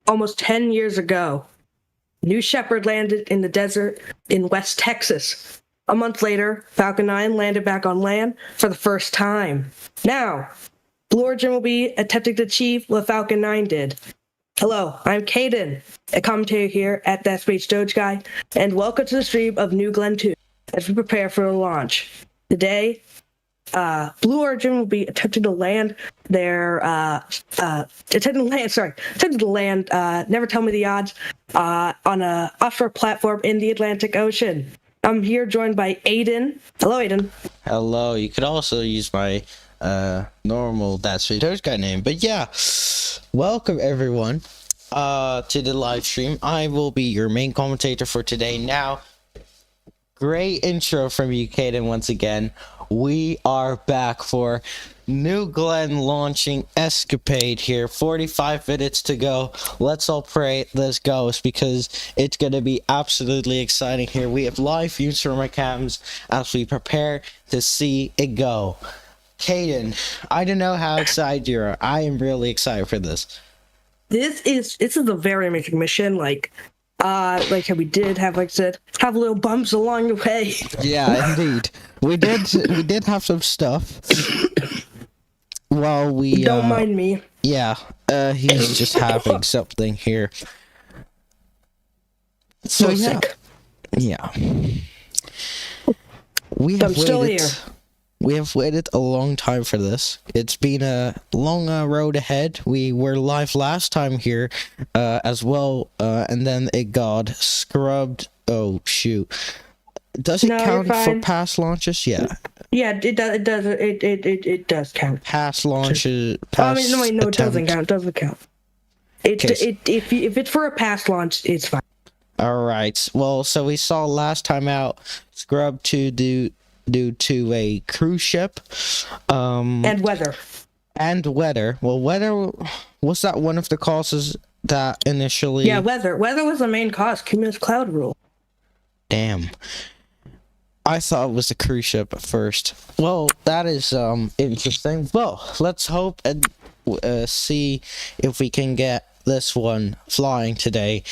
almost 10 years ago, New Shepard landed in the desert in West Texas. A month later, Falcon 9 landed back on land for the first time. Now, Blue Origin will be attempting to achieve what Falcon 9 did. Hello, I'm Caden, a commentator here at That Space Doge Guy, and welcome to the stream of New Glenn 2 as we prepare for the launch. Today, Blue Origin will be attempting to land their, never tell me the odds, on a offshore platform in the Atlantic Ocean. I'm here joined by Aiden. Hello, Aiden. Hello, you could also use my normal That Space Doge Guy name, but yeah, welcome everyone to the live stream. I will be your main commentator for today. Now, great intro from you, Caden, once again. We are back for New Glenn launching EscaPADE here. 45 minutes to go. Let's all pray this goes because it's going to be absolutely exciting here. We have live views from our cams as we prepare to see it go. Caden, I don't know how excited you are. I am really excited for this. This is a very amazing mission. Like we did have, like I said, have little bumps along the way. Yeah, indeed. We did have some stuff. Well, we don't mind me. Yeah, he's just having something here. So sick. Yeah. I'm still here. We have waited a long time for this. It's been a long road ahead. We were live last time here as well, and then it got scrubbed. Oh, shoot. Does it count for past launches? Yeah. Yeah, it does. It does count. Past launches. Past no, it doesn't count. It doesn't count. If it's for a past launch, it's fine. All right. Well, so we saw last time out scrubbed due to a cruise ship. And weather. Well, weather was that one of the causes that initially. Yeah, weather. Weather was the main cause. Cumulus cloud rule. Damn. I thought it was a cruise ship at first. Well, that is interesting. Well, let's hope and see if we can get this one flying today.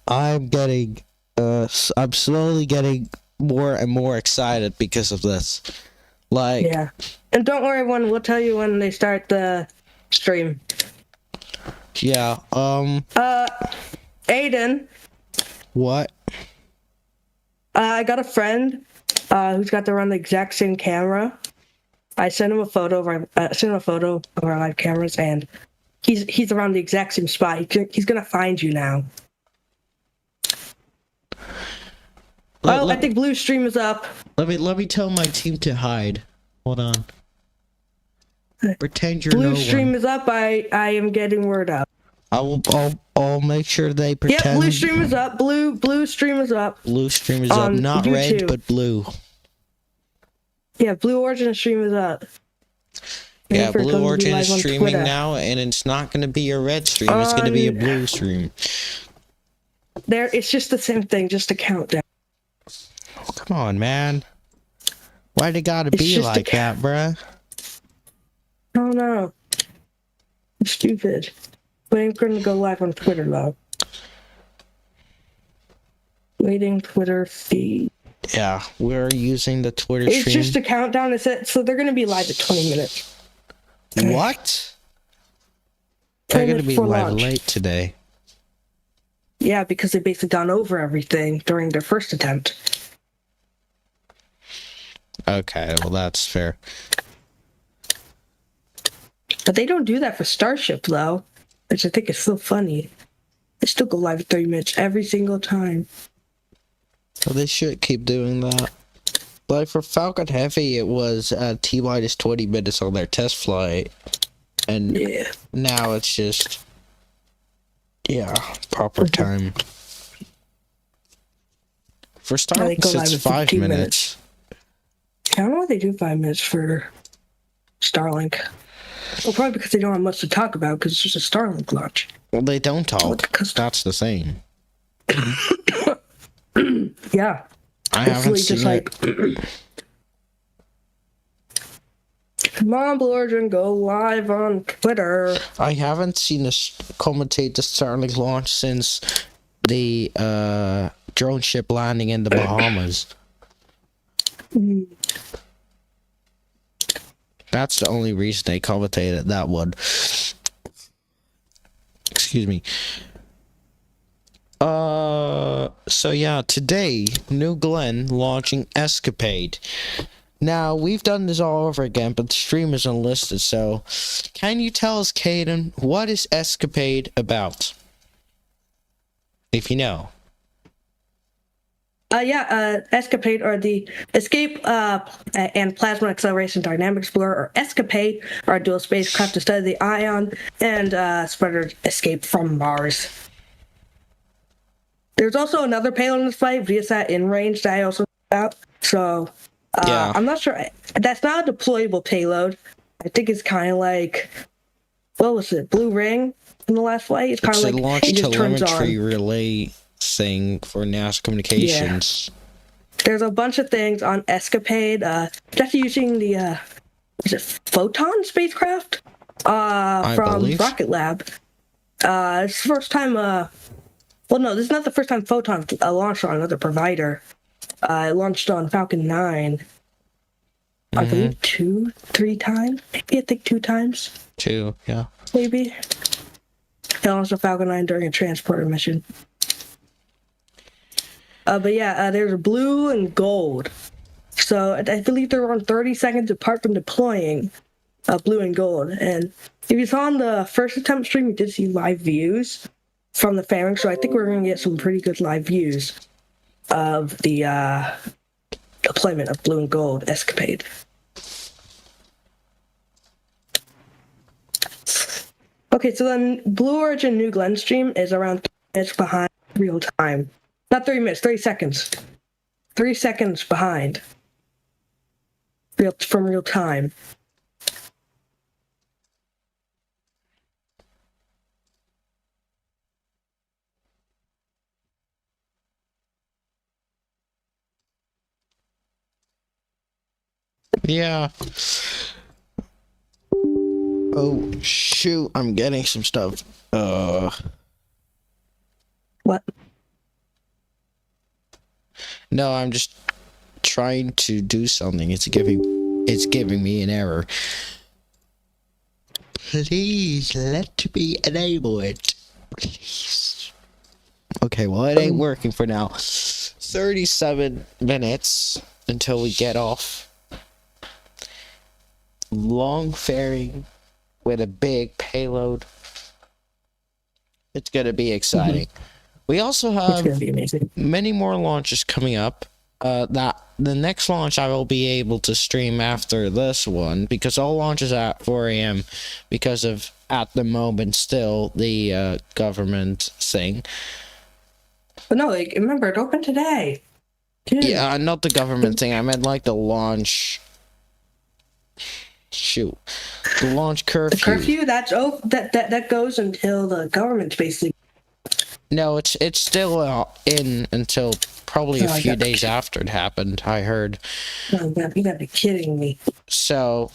I'm slowly getting more and more excited because of this. Like, yeah. And don't worry, we'll tell you when they start the stream. Yeah. Aiden. What? I got a friend who's got to run the exact same camera. I sent him a photo of our live cameras, and he's around the exact same spot. He's gonna find you now. I think Blue stream is up. Let me tell my team to hide. Hold on. Pretend you're Blue stream is up. I am getting word up. I'll make sure they pretend. Yep, blue stream is up. Blue stream is up. Blue stream is up. Not YouTube. Red, but blue. Yeah, Blue Origin stream is up. Yeah, Blue Origin is streaming now, and it's not going to be a red stream. It's going to be a blue stream. It's just the same thing, just a countdown. Oh, come on, man. Why'd it gotta be like that, bruh? I don't know. I'm stupid. Waiting for him to go live on Twitter, though. Waiting Twitter feed. Yeah, we're using the Twitter stream. It's just a countdown. So they're going to be live at 20 minutes. What? They're going to be live late today. Yeah, because they basically gone over everything during their first attempt. Okay, well that's fair. But they don't do that for Starship, though, which I think is so funny. They still go live at 30 minutes every single time. Well, they should keep doing that. Like for Falcon Heavy, it was T-minus 20 minutes on their test flight. And now it's just, proper time. For Starlink, it's 5 minutes. I don't know why they do 5 minutes for Starlink. Well, probably because they don't have much to talk about, because it's just a Starlink launch. Well, they don't talk. That's the same. Yeah. I haven't seen it. Come on, Blue Origin, go live on Twitter. I haven't seen us commentate the Starlink launch since the drone ship landing in the Bahamas. That's the only reason they commentated that one. Excuse me. So yeah, today, New Glenn launching EscaPADE. Now, we've done this all over again, but the stream is unlisted, so can you tell us, Caden, what is EscaPADE about? If you know. EscaPADE, or the Escape and Plasma Acceleration Dynamic Explorer, or EscaPADE, are dual spacecraft to study the ion and sputtered escape from Mars. There's also another payload in this flight, ViaSat InRange, that I also know about. So, Yeah. I'm not sure. That's not a deployable payload. I think it's kind of like, what was it, Blue Ring in the last flight? It's kind of like, a launch it just turns telemetry on. relay thing for NASA communications. There's a bunch of things on EscaPADE. It's actually using the, is it Photon spacecraft? From believe. Rocket Lab. It's the first time, well, no, this is not the first time Photon launched on another provider. It launched on Falcon 9. I believe 3 times. Maybe I think 2 times. 2, yeah. Maybe. It launched on Falcon 9 during a transporter mission. But yeah, there's blue and gold. So I believe they're on 30 seconds apart from deploying blue and gold. And if you saw on the first attempt stream, you did see live views from the fairing. So I think we're going to get some pretty good live views of the deployment of blue and gold EscaPADE. Okay, so then Blue Origin New Glenn stream is around 3 minutes behind real time. Not 30 minutes, 30 seconds. 3 seconds behind from real time. Yeah. Oh, shoot, I'm getting some stuff. What? No, I'm just trying to do something. It's giving me an error. Please let me enable it. Please. Okay, well, it ain't working for now. 37 minutes until we get off. Long fairing with a big payload. It's gonna be exciting. We also It's have going to be amazing. many more launches coming up. That the next launch I will be able to stream after this one, because all launches at 4 a.m. because of, at the moment, still the government thing. But no, like, remember, it opened today. Dude. Yeah, not the government thing. I meant like the launch. Shoot, the launch curfew. The curfew, that goes until the government basically. No, it's still in until probably a few days after it happened, I heard. Oh, you gotta be kidding me. So,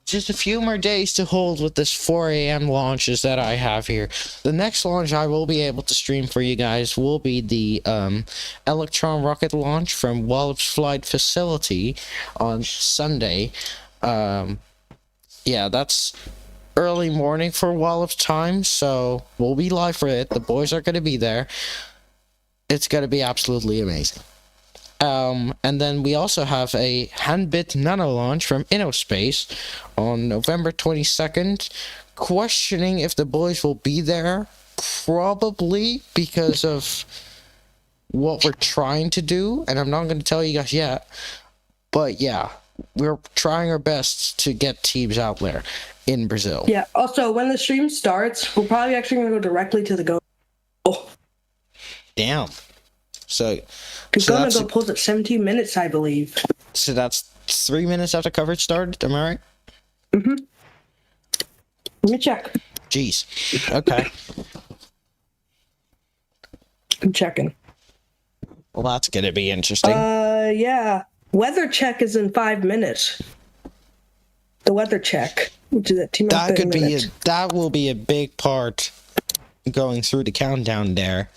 just a few more days to hold with this 4 a.m. launches that I have here. The next launch I will be able to stream for you guys will be the Electron rocket launch from Wallops Flight Facility on Sunday. Yeah, that's early morning for Wallops time, so we'll be live for it. The boys are going to be there. It's going to be absolutely amazing. And then we also have a hand-bit nano launch from InnoSpace on November 22nd. Questioning if the boys will be there. Probably because of what we're trying to do. And I'm not going to tell you guys yet. But yeah, we're trying our best to get teams out there in Brazil. Yeah, also, when the stream starts, we're probably actually going to go directly to the Go. Oh. Damn. So Go pulls at 17 minutes, I believe. So that's 3 minutes after coverage started, am I right? Mm-hmm. Let me check. Jeez. Okay. I'm checking. Well, that's gonna be interesting. Yeah. Weather check is in 5 minutes. the weather check, which is at T-minus 30 minutes. That will be a big part going through the countdown there.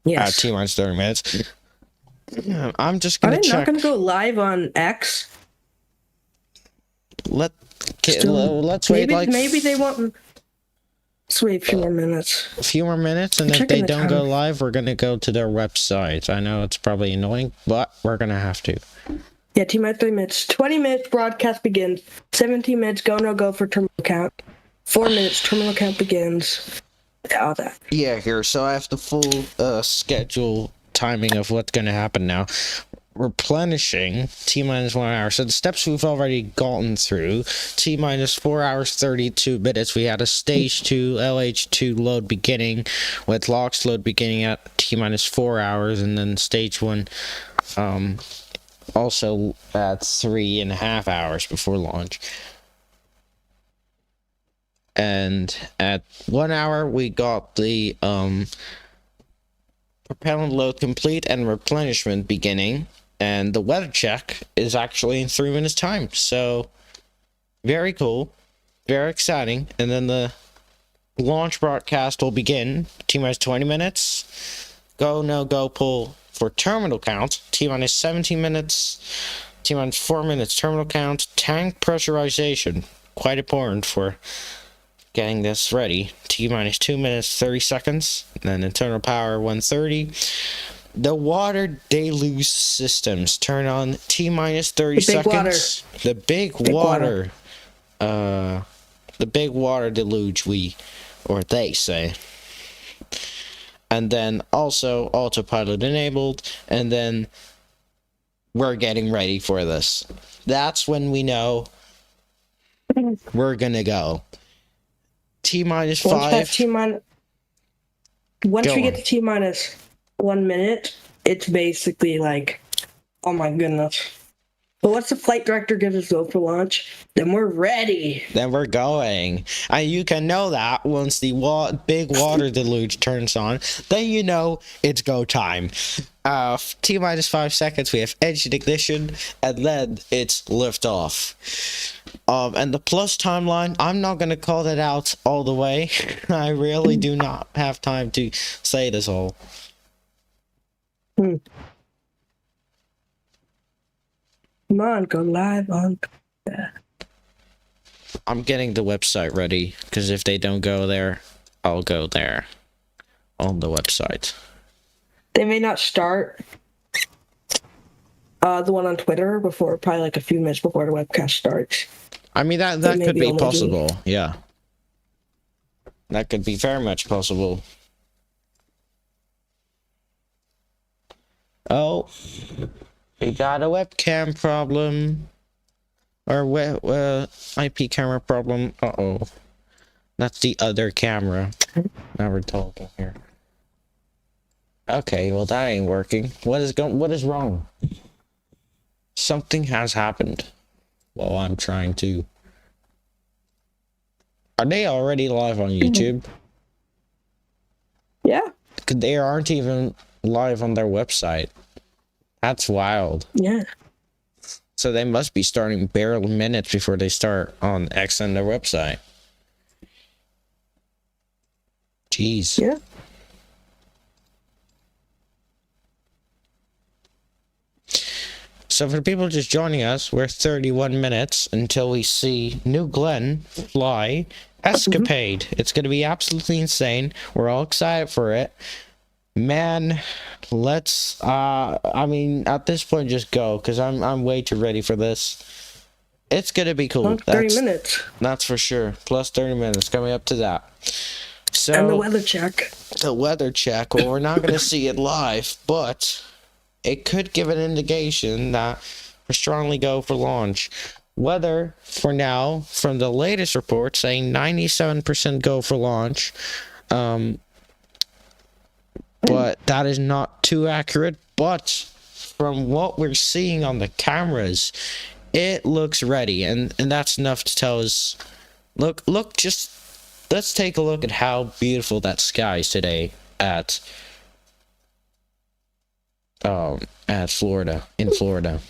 Yes. T-minus 30 minutes. I'm just Are gonna they check. not going to go live on X? Let's wait maybe they won't. Let's wait a few more minutes. A few more minutes, and if they don't go live, we're gonna go to their website. I know it's probably annoying, but we're gonna have to. Yeah, T-minus 3 minutes. 20 minutes, broadcast begins. 17 minutes, go, no go for terminal count. 4 minutes, terminal count begins. All that. Yeah, here. So I have the full schedule timing of what's gonna happen now. Replenishing T-minus 1 hour. So the steps we've already gotten through. T-minus 4 hours 32 minutes. We had a stage 2 LH2 load beginning with LOX load beginning at T-minus 4 hours, and then stage 1 also at 3.5 hours before launch. And at 1 hour we got the propellant load complete and replenishment beginning. And the weather check is actually in 3 minutes time. So, very cool. Very exciting. And then the launch broadcast will begin. T-minus 20 minutes. Go, no go, pull for terminal count. T-minus 17 minutes. T-minus 4 minutes terminal count. Tank pressurization. Quite important for getting this ready. T-minus 2 minutes, 30 seconds. Then internal power 130. The water deluge systems turn on T-minus 30 seconds. The big water deluge, they say. And then also autopilot enabled, and then we're getting ready for this. That's when we know we're gonna go. T-minus 5. Once we get to T-minus 1 minute, it's basically like, oh my goodness. But once the flight director gives us go for launch, then we're ready. Then we're going. And you can know that once the big water deluge turns on, then you know it's go time. T-minus 5 seconds, we have engine ignition, and then it's liftoff. And the plus timeline, I'm not going to call that out all the way. I really do not have time to say this all. Come on, go live on. I'm getting the website ready, because if they don't go there, I'll go there on the website. They may not start the one on Twitter before, probably like a few minutes before the webcast starts. I mean, that could be possible, yeah. That could be very much possible. Oh, we got a webcam problem. Or IP camera problem. Uh-oh. That's the other camera. Now we're talking here. Okay, well that ain't working. What is wrong? Something has happened while I'm trying to. Are they already live on YouTube? Yeah. They aren't even live on their website. That's wild. Yeah. So they must be starting barely minutes before they start on X and their website. Jeez. Yeah. So for the people just joining us, we're 31 minutes until we see New Glenn fly EscaPADE. It's going to be absolutely insane. We're all excited for it. Man, let's I mean, at this point just go, because I'm way too ready for this. It's gonna be cool. 30 minutes. That's for sure. Plus 30 minutes coming up to that. So, and the weather check. The weather check, well, we're not gonna see it live, but it could give an indication that we strongly go for launch. Weather for now, from the latest report, saying 97% go for launch. But that is not too accurate. But from what we're seeing on the cameras, it looks ready, and that's enough to tell us. Look! Just let's take a look at how beautiful that sky is today at Florida, in Florida.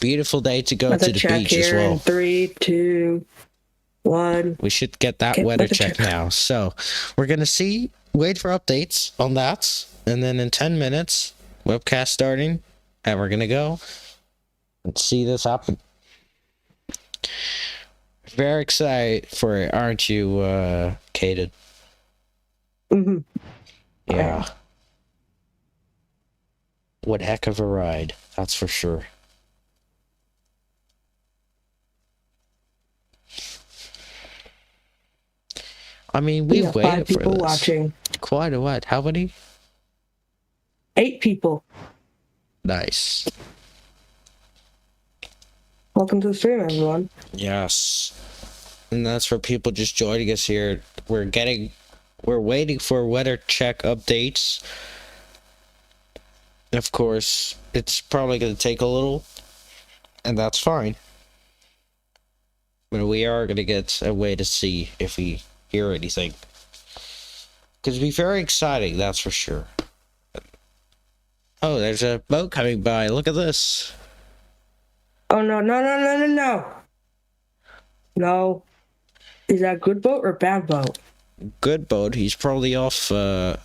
Beautiful day to go Weather to the check beach as here in well. 3, 2, 1. We should get that Okay, weather weather check check. now. So we're gonna wait for updates on that, and then in 10 minutes, webcast starting, and we're gonna go and see this happen. Very excited for it, aren't you, Kaden? Mm-hmm. Yeah. What heck of a ride, that's for sure. I mean, We we've got 5 waited for people this. watching. Quite a what? How many? 8 people. Nice. Welcome to the stream, everyone. Yes. And that's for people just joining us here. We're waiting for weather check updates. Of course, it's probably going to take a little, and that's fine. But we are going to get a way to see if we hear anything. Because it'd be very exciting, that's for sure. Oh, there's a boat coming by. Look at this. Oh, no. No. Is that good boat or bad boat? Good boat. He's probably off the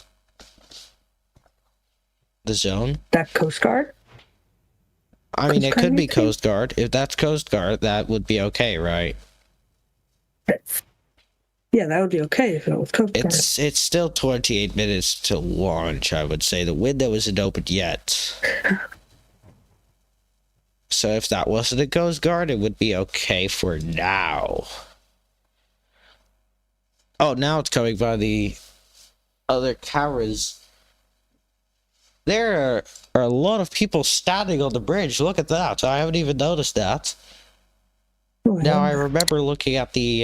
zone. That Coast Guard? I mean, Coast it Guard, could be you think? Coast Guard. If that's Coast Guard, that would be okay, right? Yeah, that would be okay if it was Coast Guard. It's still 28 minutes to launch, I would say. The window isn't open yet. So if that wasn't a Coast Guard, it would be okay for now. Oh, now it's coming by the other cameras. There are a lot of people standing on the bridge. Look at that. I haven't even noticed that. Oh, Now, I yeah. remember looking at the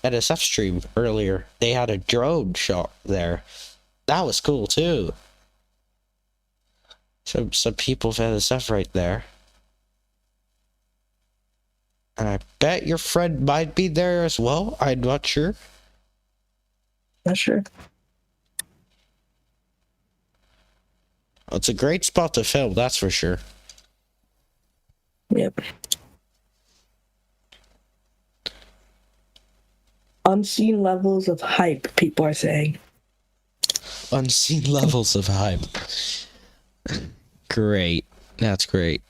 NSF stream earlier. They had a drone shot there. That was cool, too. Some people of NSF right there. And I bet your friend might be there as well. I'm not sure. Not sure. It's a great spot to film, that's for sure. Yep. Unseen levels of hype, people are saying. Unseen levels of hype. Great. That's great.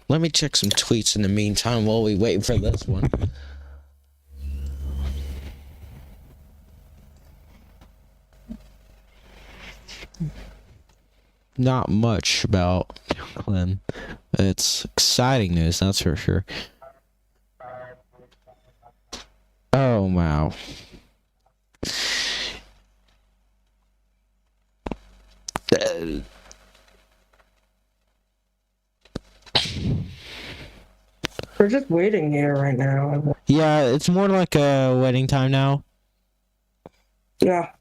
Let me check some tweets in the meantime while we wait for this one. Not much about Glenn. It's exciting news, that's for sure. Oh, wow. We're just waiting here right now. Yeah, it's more like a waiting time now. Yeah.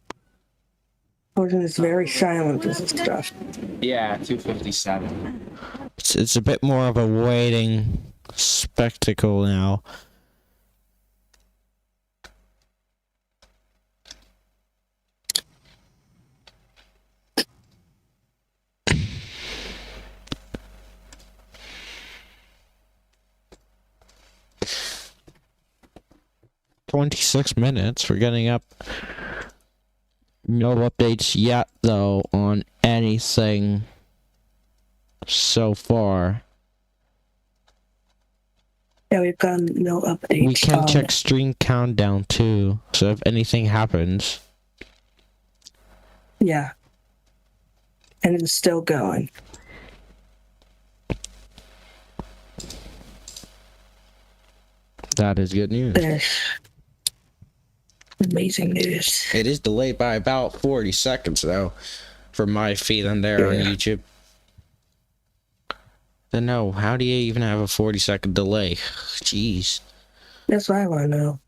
Fortune is very silent, this is stuff. Yeah, 257. It's a bit more of a waiting spectacle now. "26 minutes. We're getting up. No updates yet, though, on anything so far. Yeah, we've got no updates. We can on check stream countdown, too. So if anything happens..." Yeah. And it's still going. That is good news. There's amazing news. It is delayed by about 40 seconds, though, from my feeling there on Yeah. YouTube. Then no, how do you even have a 40-second delay? Jeez. That's what I want to know.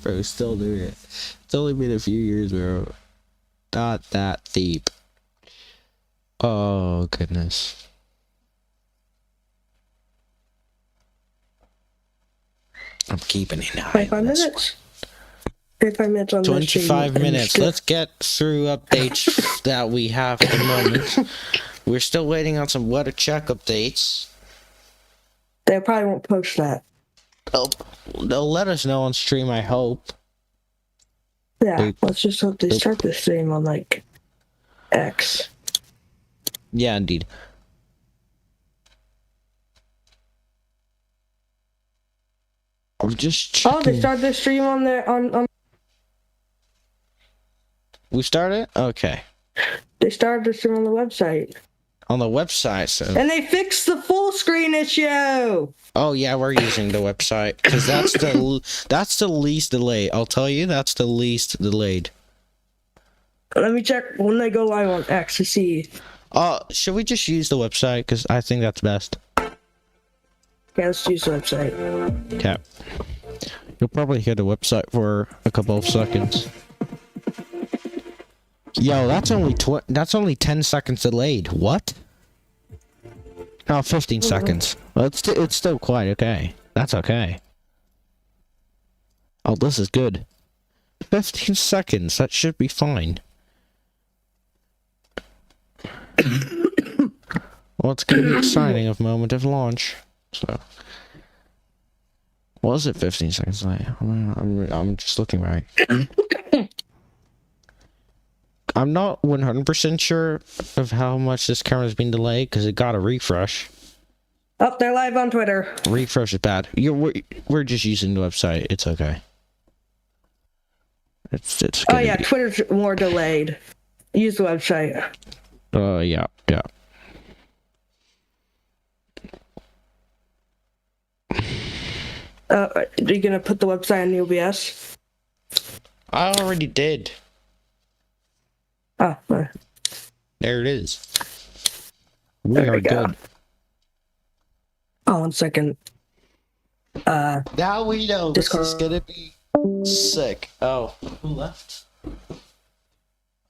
Bro, still doing it. It's only been a few years, bro. Not that deep. Oh, goodness. I'm keeping an eye 25 on this minutes. 35 minutes on the stream. 25 and minutes. still- Let's get through updates that we have at the moment. We're still waiting on some weather check updates. They probably won't post that. They'll let us know on stream, I hope. Yeah, Boop. let's just hope they Boop. start the stream on, like, X. Yeah, indeed. I'm just checking. Oh, they started the stream on their, on We started? Okay. they started the stream on the website. On the website, so... And they fixed the full screen issue! Oh, yeah, we're using the website. Because that's the least delayed. I'll tell you, that's the least delayed. Let me check when they go live on X to see. Should we just use the website? Because I think that's best. Okay, let's use the website. Okay. You'll probably hear the website for a couple of seconds. Yo, that's only 10 seconds delayed. What? Oh, 15 seconds. Well, it's still quite okay. That's okay. Oh, this is good. 15 seconds. That should be fine. Well, it's gonna be exciting of moment of launch. So, was it 15 seconds late? I'm just looking right. I'm not 100% sure of how much this camera's been delayed because it got a refresh. Oh, they're live on Twitter. Refresh is bad. We're just using the website. It's okay. It's Oh yeah, Twitter's more delayed. Use the website. Yeah. Are you gonna put the website on OBS? I already did. Oh, There it is. We There are we go. good. Oh, 1 second. Now we know this Discord. is gonna be sick. Oh, who left?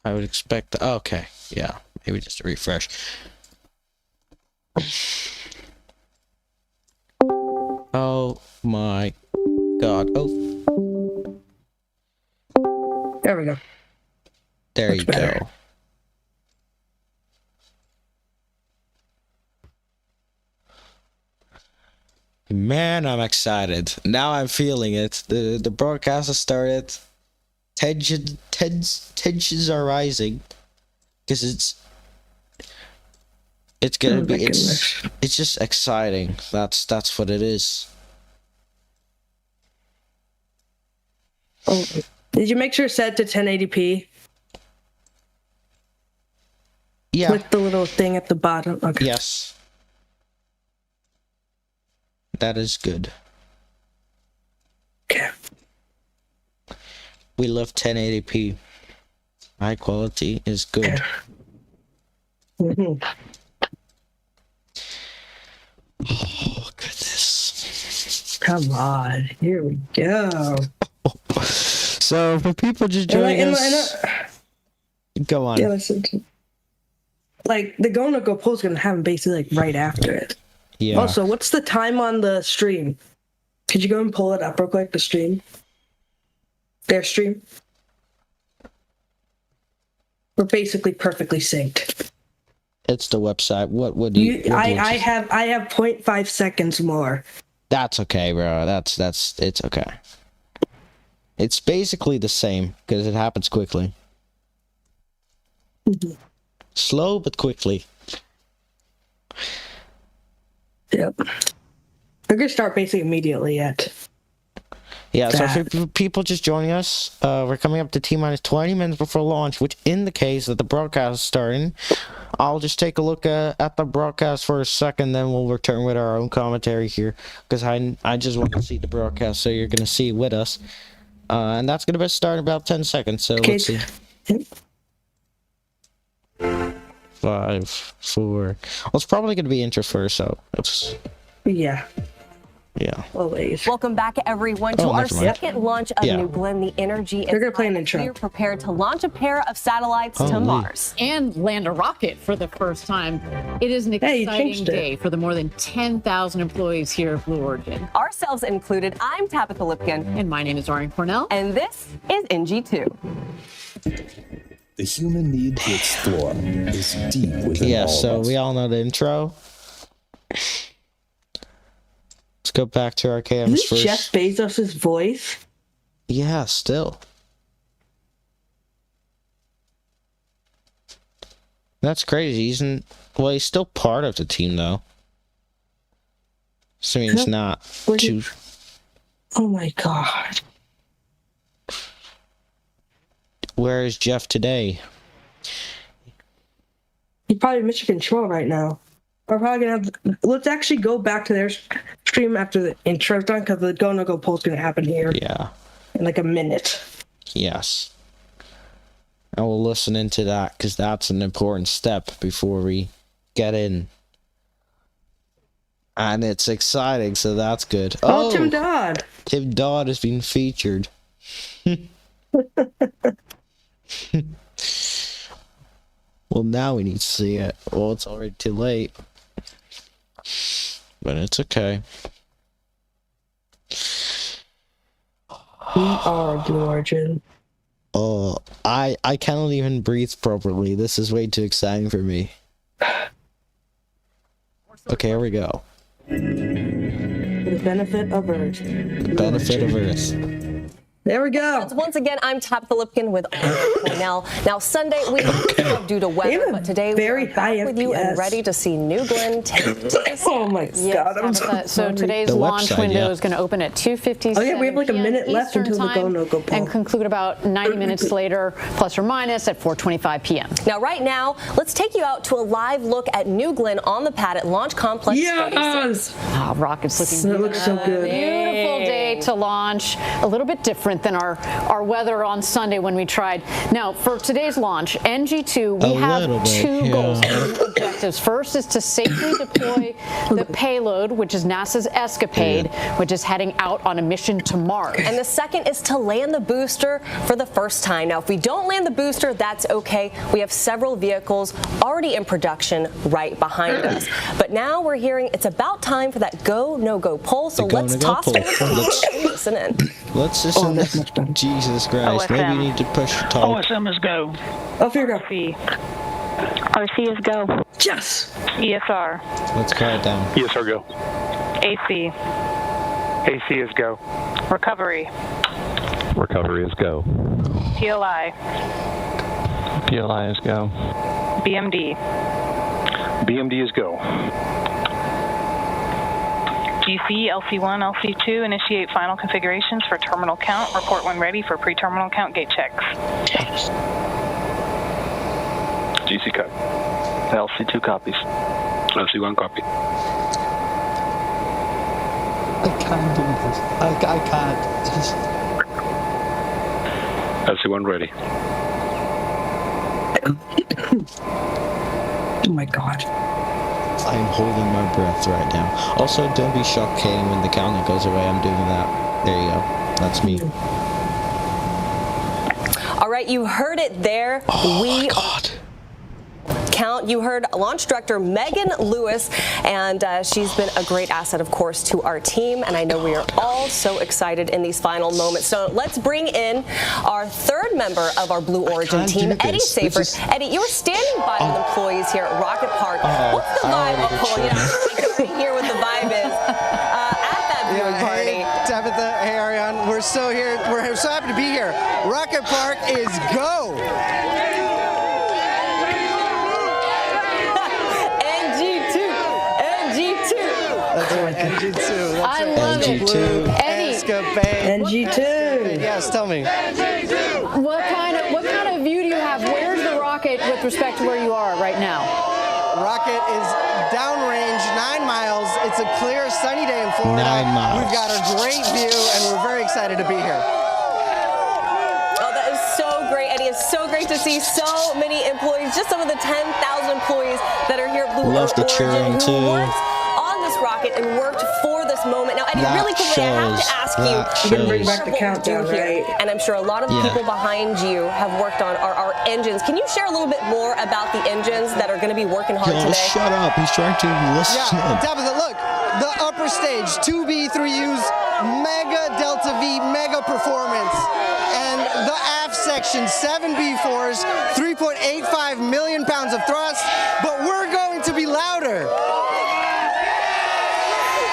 I would expect. Okay, yeah, maybe just a refresh. Oh my god! Oh, There we go. there Much you better. go. Man, I'm excited. Now I'm feeling it. The broadcast has started. Tensions are rising. Because it's gonna Oh my be goodness. it's just exciting. That's what it is. Oh, did you make sure set to 1080p Yeah. with the little thing at the bottom? Okay. Yes. That is good. Okay. We love 1080p. High quality is good. Mhm. Oh goodness. Come on, here we go. So for people just And I- joining and us, go on. Yeah, listen. Like the Go No Go poll is gonna happen basically like right after it. Yeah. Also, what's the time on the stream? Could you go and pull it up real quick? The stream. Their stream. We're basically perfectly synced. It's the website. What would you? I have 0.5 seconds more. That's okay, bro. That's it's okay. It's basically the same because it happens quickly. Mhm. Slow but quickly. Yep. We're gonna start basically immediately yet. Yeah, so That. for people just joining us, we're coming up to T-minus 20 minutes before launch, which in the case that the broadcast is starting, I'll just take a look at the broadcast for a second, then we'll return with our own commentary here, because I just want to see the broadcast, so you're going to see it with us. And that's going to start in about 10 seconds, so Okay. let's see. Yep. 5, 4... Well, it's probably going to be intro first, so let's... Yeah. Yeah. Always. Welcome back, everyone, to Oh, our never mind. second launch of Yeah. New Glenn. The Energy They're gonna play an intro. We're prepared to launch a pair of satellites to Holy. Mars. And land a rocket for the first time. It is an Hey, you exciting changed it. day for the more than 10,000 employees here at Blue Origin. Ourselves included, I'm Tabitha Lipkin, And my name is Orion Cornell. and this is NG2. The human need to explore is deep within Yeah, all so of us. we all know the intro. Let's go back to our Is cams this first. Jeff Bezos' voice? Yeah, still. That's crazy. He's still part of the team though. So he's not Where'd too. Oh my god. Where is Jeff today? He's probably Mr. Control right now. We're probably gonna have. Let's actually go back to their stream after the intro's done, because the go no go poll's gonna happen here Yeah. in like a minute. Yes. And we'll listen into that because that's an important step before we get in. And it's exciting, so that's good. Oh, Tim Dodd. Tim Dodd has been featured. Well, now we need to see it. Well, it's already too late. But it's okay. We are Blue Origin. Oh, I cannot even breathe properly. This is way too exciting for me. Okay, here we go. For the benefit of Earth. Benefit of Earth. There we go. Once again, I'm Tabitha Lipkin with Cornell. Now, Sunday we due to They weather, have a but today very we're high back with you and FPS. ready to see New Glenn take to the Oh my god, I'm so So sorry. today's The launch website, window yeah. is going to open at 2:57 Oh, yeah, we have like a p.m. minute left Eastern until the time go-no-go poll. and conclude about 90 minutes later, plus or minus, at 4:25 p.m. Now, right now, let's take you out to a live look at New Glenn on the pad at Launch Complex 36. Yes! Ah, rocket's looking It looks so good. beautiful day to launch. A little bit different than our weather on Sunday when we tried. Now, for today's launch, NG2, we A have little bit, two yeah. goals, two objectives. First is to safely deploy the payload, which is NASA's EscaPADE, which is heading out on a mission to Mars. And the second is to land the booster for the first time. Now, if we don't land the booster, that's okay. We have several vehicles already in production right behind us. But now we're hearing it's about time for that go, no-go poll. So The go, let's no-go toss poll. it over to Let's- and listen in. Let's listen. that's much better. Jesus Christ. Maybe you need to push the talk. OSM is go. Oh, here we go. RC. RC is go. Yes! ESR. Let's quiet down. ESR go. AC. AC is go. Recovery. Recovery is go. PLI. PLI is go. BMD. BMD is go. GC, LC1, LC2 initiate final configurations for terminal count. Report when ready for pre-terminal count gate checks. GC cut. LC2 copies. LC1 copy. I can't do this. I can't. Just... LC1 ready. Oh my god. I am holding my breath right now. Also, don't be shocked, Kane, when the counter goes away. I'm doing that. There you go. That's me. All right, you heard it there. Oh we my God. count. You heard Launch Director Megan Lewis, and she's been a great asset, of course, to our team. And I know we are all so excited in these final moments. So let's bring in our third member of our Blue Origin can't team, do Eddie this. Safert. This is- Eddie, you were standing by with employees here at Rocket Park. What's the I vibe? already Oh, you did know, we can hear what the vibe is at that viewing party. Hey, Tabitha, hey, Ariane. We're so here. We're so happy to be here. Rocket Park is go. NG2. That's right, NG2. That's I right. love it. NG2. Eddie, EscaPADE. NG2. Yes, tell me. what kind of view do you have? Where's the rocket with respect to where you are right now? Rocket is downrange 9 miles. It's a clear, sunny day in Florida. 9 miles. We've got a great view, and we're very excited to be here. Oh, that is so great, Eddie. It's so great to see so many employees, just some of the 10,000 employees that are here at Blue Love the Origin cheering, who too. worked on this rocket and worked for the this moment. Now, Eddie, really quickly, I have to ask you, You're gonna bring back the countdown, right? and I'm sure a lot of the people behind you have worked on our engines. Can you share a little bit more about the engines that are going to be working hard today? Shut up. He's trying to listen. Yeah, Tabitha, look, the upper stage, 2B3U's Mega Delta V Mega Performance, and the aft section, 7B4s, 3.85 million pounds of thrust, but we're going to be louder.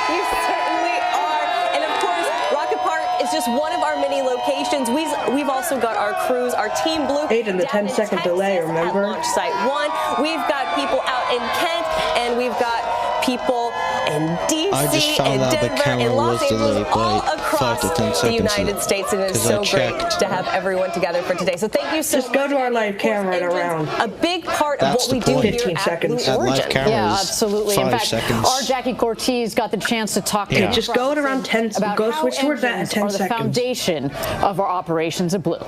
You certainly are. And of course, Rocket Park is just one of our many locations. We've also got our crews, our Team Blue. 8 in the 10-second delay, remember? At Launch Site 1. We've got people out in Kent, and we've got people in DC, in Denver, in Los Angeles, all across the United States. And it's so great to have everyone together for today. So thank you so much. Just go to our live camera and around. A big part of what we do here 15 seconds. at Blue Origin. Yeah, absolutely. In fact, our Jackie Cortez got the chance to talk to Just go at around 10. Go switch towards that in 10 are the seconds. Foundation of our operations at Blue.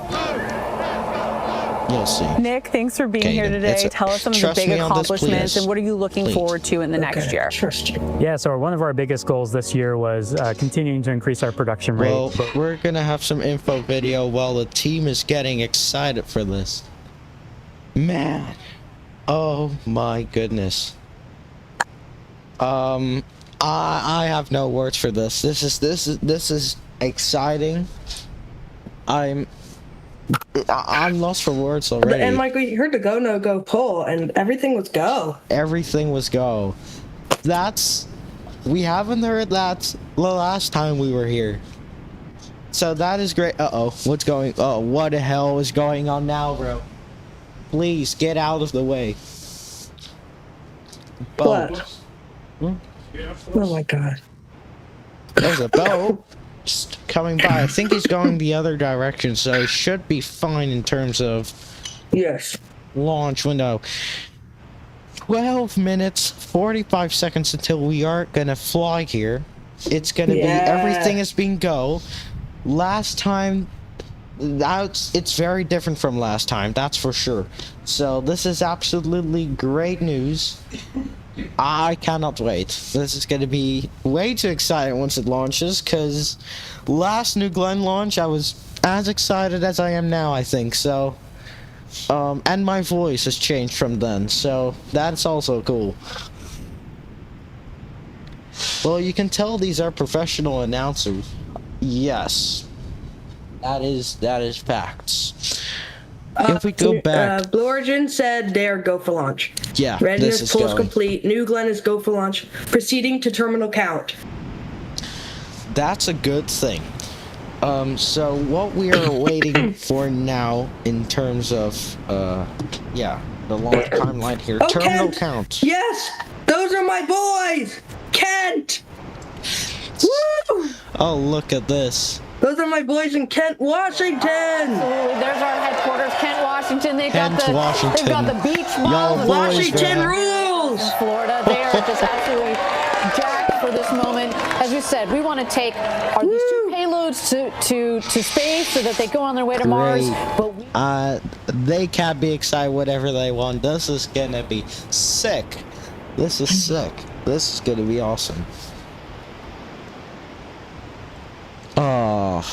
You'll see. Nick, thanks for being here today. Tell us some of the big accomplishments and what are you looking forward to in the next year? Yeah, so one of our biggest goals this year was continuing to increase our production rate. Well, we're going to have some info video while the team is getting excited for this. Man. Oh my goodness. I have no words for this. This is exciting. I'm lost for words already. And like we heard the go no go pull, and everything was go. Everything was go. We haven't heard that the last time we were here. So that is great. What the hell is going on now, bro? Please get out of the way. Boat. What? Oh my god. There's a boat just coming by. I think he's going the other direction, so he should be fine in terms of launch window. 12 minutes 45 seconds until we are gonna fly here. It's gonna be everything is being go. Last time, it's very different from last time, that's for sure. So this is absolutely great news. I cannot wait. This is going to be way too exciting once it launches, because last New Glenn launch I was as excited as I am now, I think. So and my voice has changed from then, so that's also cool. Well, you can tell these are professional announcers. Yes, that is facts. If we go back, Blue Origin said they're go for launch. Yeah, readiness pull is complete. New Glenn is go for launch. Proceeding to terminal count. That's a good thing. So what we are waiting for now in terms of the launch timeline here. Terminal Kent. count. Yes, those are my boys. Kent. Woo! Oh, look at this. Those are my boys in Kent, Washington. Absolutely. There's our headquarters, Kent, Washington. They've got the beach balls. Washington rules. In Florida, they are just absolutely jacked for this moment. As we said, we want to take these two payloads to space so that they go on their way to Mars. But they can be excited whatever they want. This is gonna be sick. This is sick. This is gonna be awesome. Oh,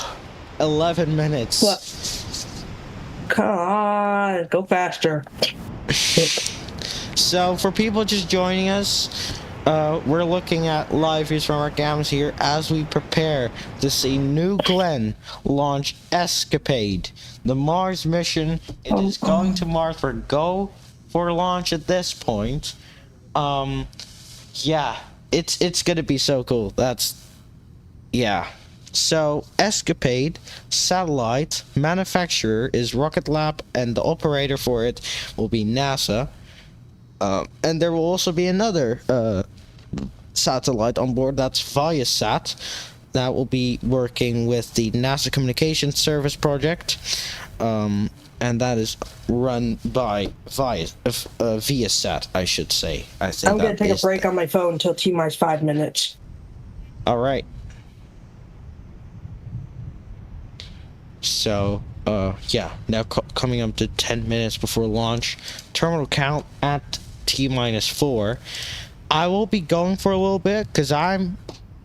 11 minutes. What? Come on, go faster. So for people just joining us, we're looking at live views from our cameras here as we prepare to see New Glenn launch EscaPADE, the Mars mission. It is going to Mars for go for launch at this point. Yeah, it's gonna be so cool. So, EscaPADE satellite manufacturer is Rocket Lab, and the operator for it will be NASA. And there will also be another satellite on board, that's Viasat, that will be working with the NASA Communications Service project. And that is run by Viasat, I should say. I think I'm going to take a break on my phone until T-minus 5 minutes. All right. So, now coming up to 10 minutes before launch. Terminal count at T-minus 4. I will be going for a little bit, because I'm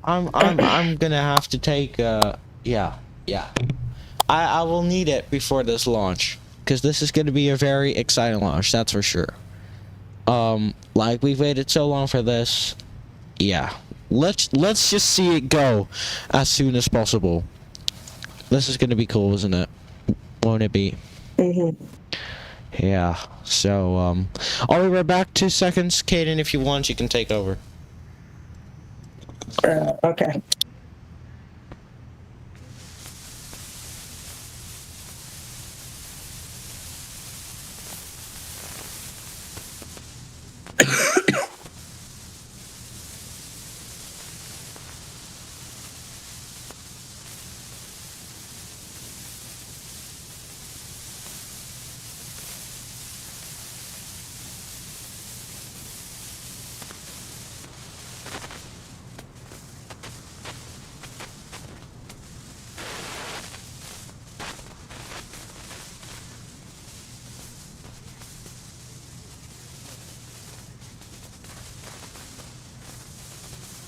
I'm gonna have to take yeah. I will need it before this launch, because this is gonna be a very exciting launch, that's for sure. Like, we've waited so long for this. Yeah, let's just see it go as soon as possible. This is gonna be cool, isn't it? Won't it be? Yeah. So I'll be right back. 2 seconds. Caden, if you want, you can take over. Okay.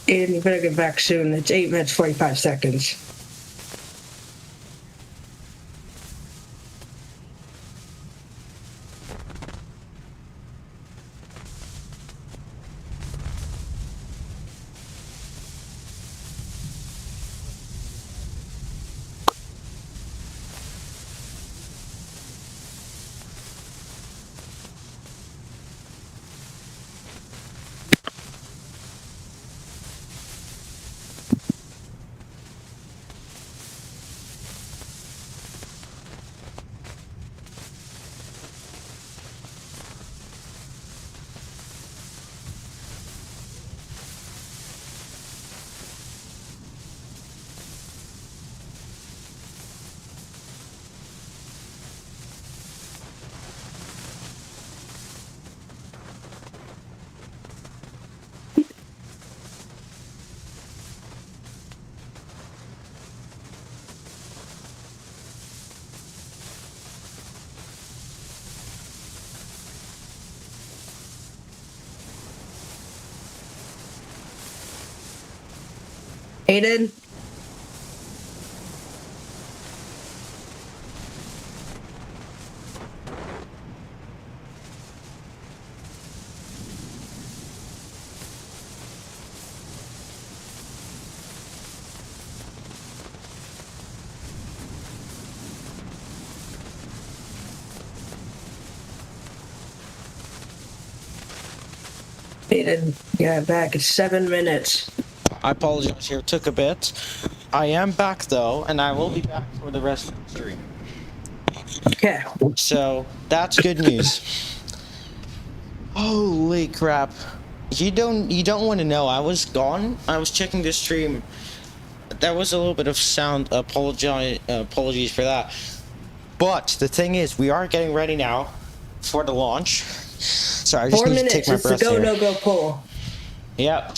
Aiden, you better get back soon. It's 8 minutes, 45 seconds. Aiden? Aiden, yeah, back. It's 7 minutes. I apologize here, it took a bit. I am back though, and I will be back for the rest of the stream. Okay. So, that's good news. Holy crap. You don't want to know, I was gone. I was checking the stream. There was a little bit of sound, apologies for that. But the thing is, we are getting ready now for the launch. Sorry, I just 4 need minutes, to take my it's breath the go, here. no go pull. Yep.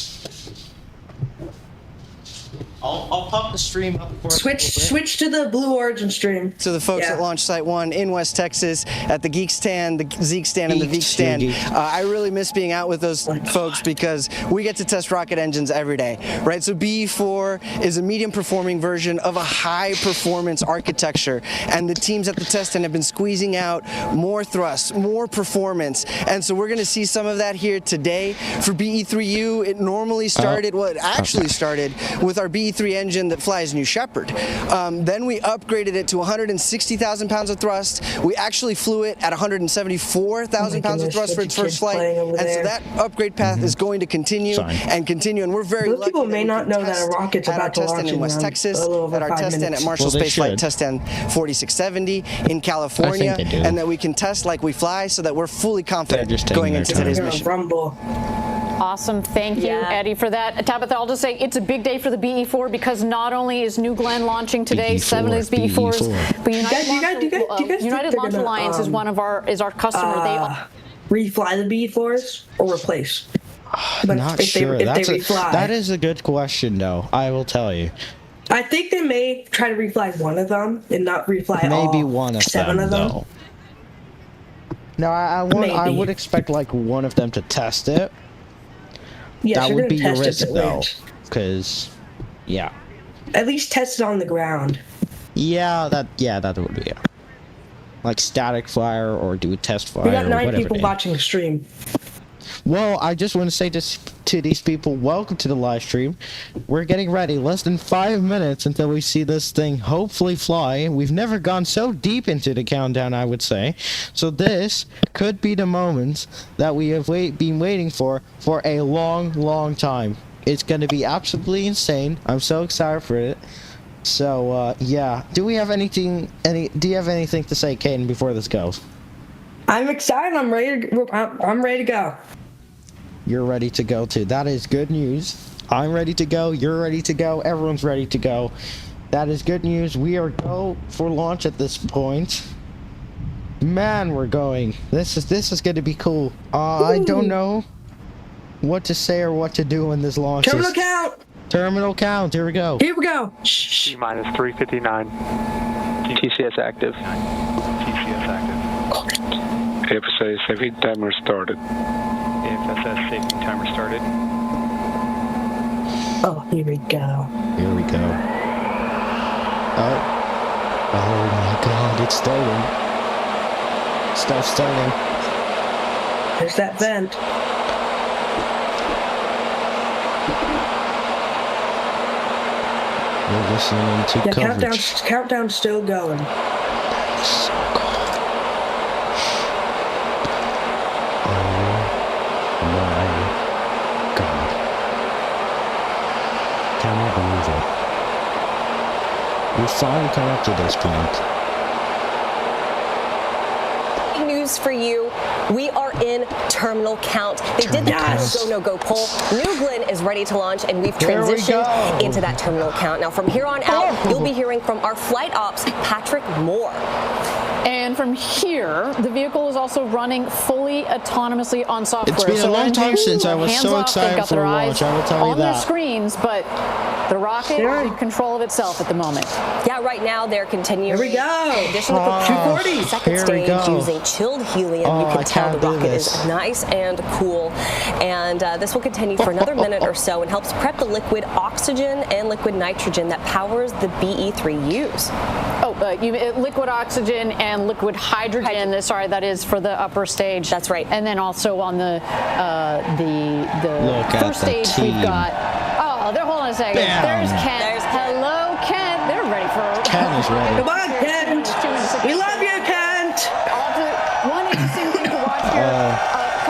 I'll pop the stream up for Switch to the Blue Origin stream. To the folks at Launch Site 1 in West Texas, at the Geek Stand, the Zeke Stand, and the Veek Stand. I really miss being out with those folks because we get to test rocket engines every day, right? So BE4 is a medium performing version of a high performance architecture, and the teams at the test stand have been squeezing out more thrust, more performance, and so we're going to see some of that here today. For BE3U, it normally started, well, it actually started with our BE3 engine that flies New Shepard. Then we upgraded it to 160,000 pounds of thrust. We actually flew it at 174,000 pounds of thrust for its first flight, and so that upgrade path is going to continue and continue, and we're very lucky. People may not know that a rocket's about to launch in West Texas, at our test stand at Marshall Space Flight Test Stand 4670 in California, and that we can test like we fly so that we're fully confident going into today's mission. Awesome. Thank you, Eddie, for that. Tabitha, I'll just say it's a big day for the BE4 because not only is New Glenn launching today, 7 of these BE4s, but United Launch Alliance is our customer. They refly the BE4s or replace? Not sure. That is a good question, though. I will tell you. I think they may try to refly one of them and not refly maybe all one of 7 of them. Though. No, I would expect like one of them to test it. Yes, that would be a risk though, because Yeah. At least test it on the ground. Yeah, that would be it. Like static fire or do a test fire. We got or 9 whatever people watching the stream. Well, I just want to say to these people, welcome to the live stream. We're getting ready. Less than 5 minutes until we see this thing hopefully fly. We've never gone so deep into the countdown, I would say. So this could be the moment that we have been waiting for a long, long time. It's going to be absolutely insane. I'm so excited for it. So, yeah. Do you have anything to say, Caden, before this goes? I'm excited. I'm ready to go. You're ready to go too. That is good news. I'm ready to go. You're ready to go. Everyone's ready to go. That is good news. We are go for launch at this point. Man, we're going. This is going to be cool. I don't know what to say or what to do when this launches. Terminal count. Terminal count. Here we go. Here we go. T minus 359. TCS active. TCS active. EFSA safety timer started. EFSA safety timer started. Oh, here we go. Here we go. Oh my God! It's starting. Stuff's starting. There's that vent. We're listening to coverage. Countdown's still going. So cool. Oh my God. Cannot believe it. We finally come up to this point. Big news for you. We are in terminal count. They did the go, no-go poll. New Glenn is ready to launch, and we've transitioned into that terminal count. Now, from here on out, you'll be hearing from our flight ops, Patrick Moore. And from here, the vehicle is also running fully autonomously on software. It's been a long time since I was so excited for a launch, I will tell you that. On their screens, but the rocket is in control of itself at the moment. Yeah, right now they're continuing. Here we go. Additional 240. Second stage using chilled helium. You can tell the rocket is nice and cool. And this will continue for another minute or so and helps prep the liquid oxygen and liquid nitrogen that powers the BE-3Us. Liquid oxygen and liquid hydrogen. Sorry, that is for the upper stage. That's right. And then also on the Look first stage, we've got. Oh, hold on a second. Bam. There's Kent. Hello, Kent. They're ready for. Ken is ready. Come on, Kent. We love you, Kent. One interesting thing to watch here.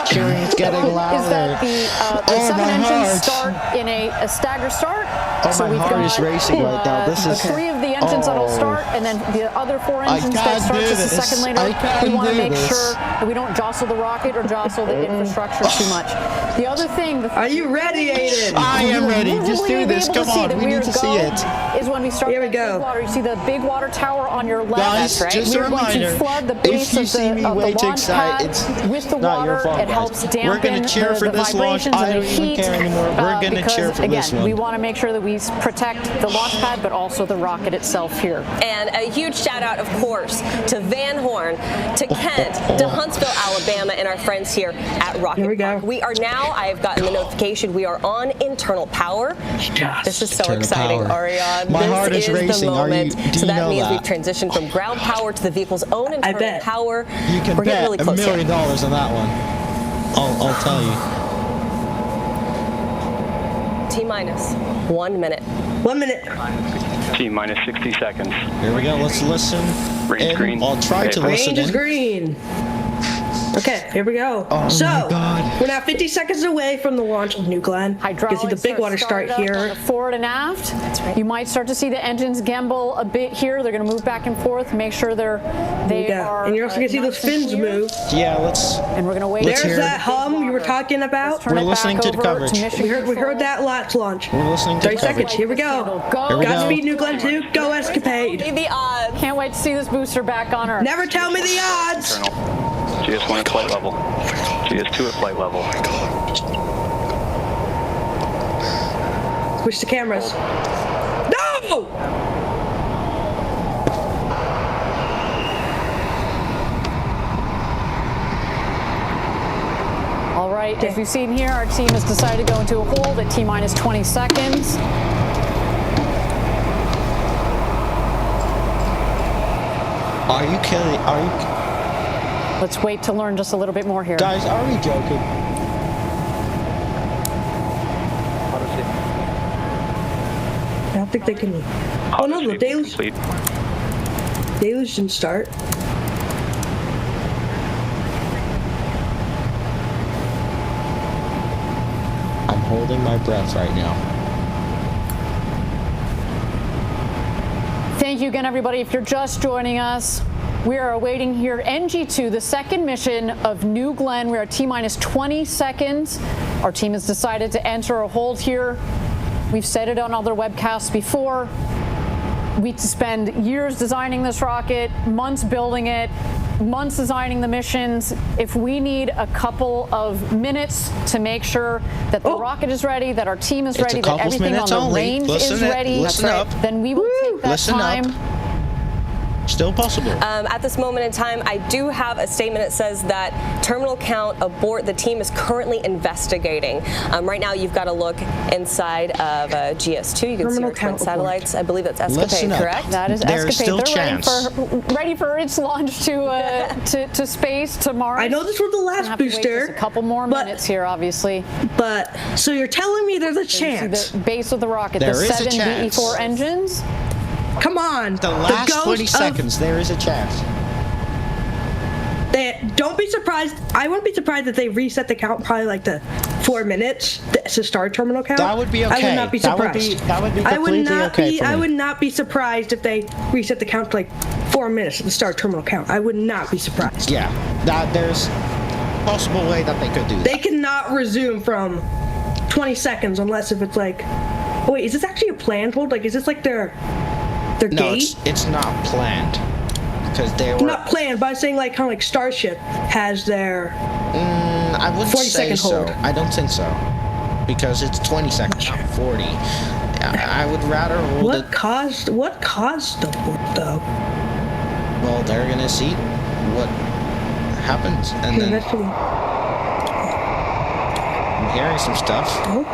Cheering's getting louder. Is that the 7 engines start in a stagger start? So my heart is racing right now. This is 3 of the engines that'll start, and then the other 4 engines that start just a second later. We want to make sure that we don't jostle the rocket or jostle the infrastructure too much. The other thing. Are you ready, Aiden? I am ready. Just do this. Come on. We need to see it. Is when we start. Here we go. Big water. You see the big water tower on your left. Guys, That's right. just a reminder. We're going to flood the base If you see me way too excited, it's with the not your water. fault, It helps guys. dampen We're gonna cheer for this launch. I don't even care anymore. We're gonna cheer for this one. We want to make sure that we protect the launch pad, but also the rocket itself here. And a huge shout out, of course, to Van Horn, to Kent, to Huntsville, Alabama, and our friends here at Rocket Here we go. Park. We are now, I have gotten the notification, we are on internal power. This is so Internal exciting, power. Ariane. My this heart is racing. The moment. Do that you know means that? we've transitioned from ground power to the vehicle's own internal power. You can We're bet getting really close $1 million on that one. I'll tell you. T-minus 1 minute. 1 minute. T minus 60 seconds. Here we go. Let's listen. Range green. I'll try to listen. Range is green. Okay, here we go. Oh so, my God. we're now 50 seconds away from the launch of New Glenn. You can see the big water start here. Forward and aft. That's right. You might start to see the engines gimbal a bit here. They're going to move back and forth. Make sure they are. And you're also going to see those fins move. Yeah, let's. And we're going to wait. There's that hum you were talking about. We're listening to the coverage. We heard that launch. We're listening to 30 the coverage. seconds. Here we go. Godspeed, New Glenn 2. Go EscaPADE. The odds. Can't wait to see this booster back on Earth. Never tell me the odds. GS1 at flight level. GS2 at flight level. Switch the cameras. No! All right, as we've seen here, our team has decided to go into a hold at T-minus 20 seconds. Are you kidding? Are you? Let's wait to learn just a little bit more here. Guys, are we joking? I don't think they can. Oh no, the deluge didn't start. I'm holding my breath right now. Thank you again, everybody. If you're just joining us, we are awaiting here NG2, the second mission of New Glenn. We are T-minus 20 seconds. Our team has decided to enter a hold here. We've said it on other webcasts before. We spend years designing this rocket, months building it, months designing the missions. If we need a couple of minutes to make sure that the rocket is ready, that our team is ready, that everything on the range is ready, then we will take that time. Still possible. At this moment in time, I do have a statement that says that terminal count abort. The team is currently investigating. Right now, you've got to look inside of GS2. You can see our twin satellites. I believe that's EscaPADE, correct? That is EscaPADE. They're ready for its launch to space tomorrow. I know this was the last booster. Just a couple more minutes here, obviously. But so you're telling me there's a chance? The base of the rocket, there the is 7 BE4 engines. Come on. The last 20 seconds, there is a chance. Don't be surprised. I wouldn't be surprised if they reset the count probably like the 4 minutes to start terminal count. That would be okay. I would not be surprised. That would be completely okay for me. I would not be surprised if they reset the count to like 4 minutes to start terminal count. I would not be surprised. Yeah, there's a possible way that they could do that. They cannot resume from 20 seconds unless if it's like, oh wait, is this actually a planned hold? Like, is this like their gate? It's not planned. Because they were not planned, but I'm saying like kind of like Starship has their I wouldn't 40 say second so. hold. I don't think so. Because it's 20 seconds, not 40. I would rather hold what it. Caused the hold though? Well, they're gonna see what happens, and then I'm hearing some stuff. Oh.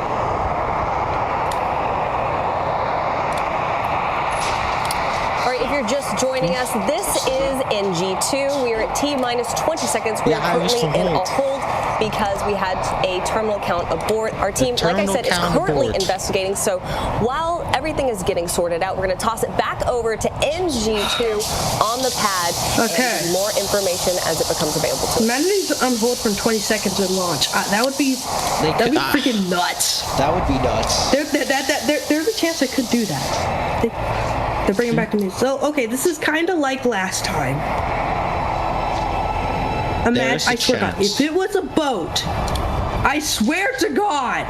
If you're just joining us, this is NG2. We are at T-minus 20 seconds. We are currently in a hold because we had a terminal count abort. Our team, like I said, is currently investigating. So while everything is getting sorted out, we're going to toss it back over to NG2 on the pad. Okay. And more information as it becomes available to us. Humanity's on hold for 20 seconds at launch. That would be freaking nuts. That would be nuts. There's a chance I could do that. They're bringing back the news. So, okay, this is kind of like last time. I swear to God, if it was a boat, I swear to God.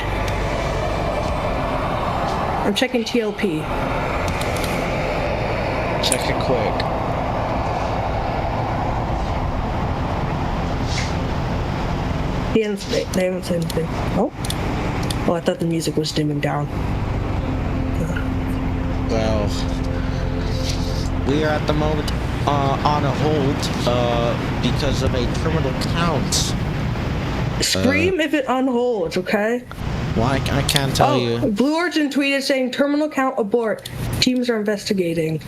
I'm checking TLP. Check it quick. They haven't said anything. Oh, I thought the music was dimming down. Well, we are at the moment on a hold because of a terminal count. Scream if it unholds, okay? Well, I can't tell you. Blue Origin tweeted saying terminal count abort. Teams are investigating.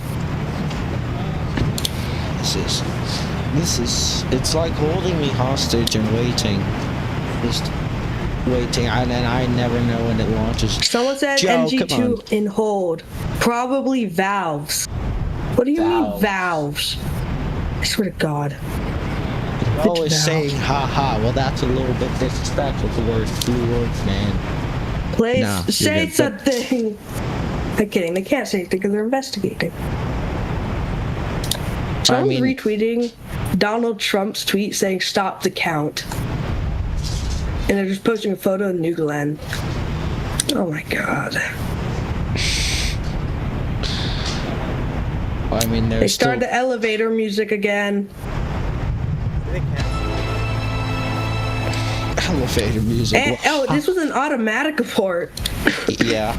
This is, it's like holding me hostage and waiting. Just waiting, and I never know when it launches. Someone said NG2 in hold. Probably valves. What do you mean valves? I swear to God. You're always saying haha. Well, that's a little bit disrespectful towards Blue Origin, man. Please say something. I'm kidding. They can't say anything because they're investigating. Someone's retweeting Donald Trump's tweet saying stop the count. And they're just posting a photo of New Glenn. Oh my God. I mean, they started the elevator music again. Elevator music. And, this was an automatic abort. Yeah.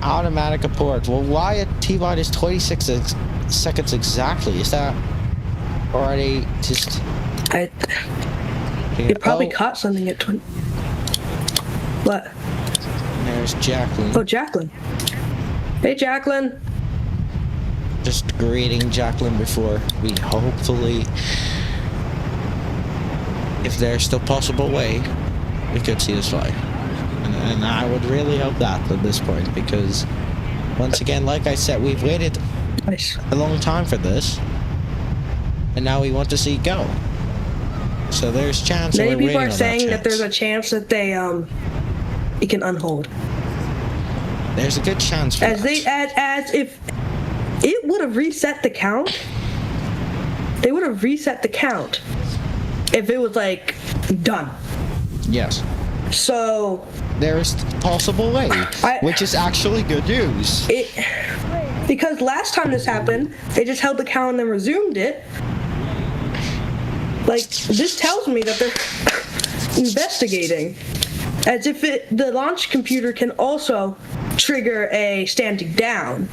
Automatic abort. Well, why at T-minus 26 seconds exactly? Is that already just... You probably caught something at 20. What? There's Jacqueline. Oh, Jacqueline. Hey, Jacqueline. just greeting Jacqueline before we hopefully, if there's still possible way, we could see this fly. And I would really hope that at this point, because once again, like I said, we've waited a long time for this, and now we want to see it go. So there's chance. Many people are saying that there's a chance that they it can unhold. There's a good chance for that. As if it would have reset the count. They would have reset the count if it was like done. Yes. So there's a possible way, which is actually good news. Because last time this happened, they just held the count and then resumed it. Like, this tells me that they're investigating, as if the launch computer can also trigger a standing down.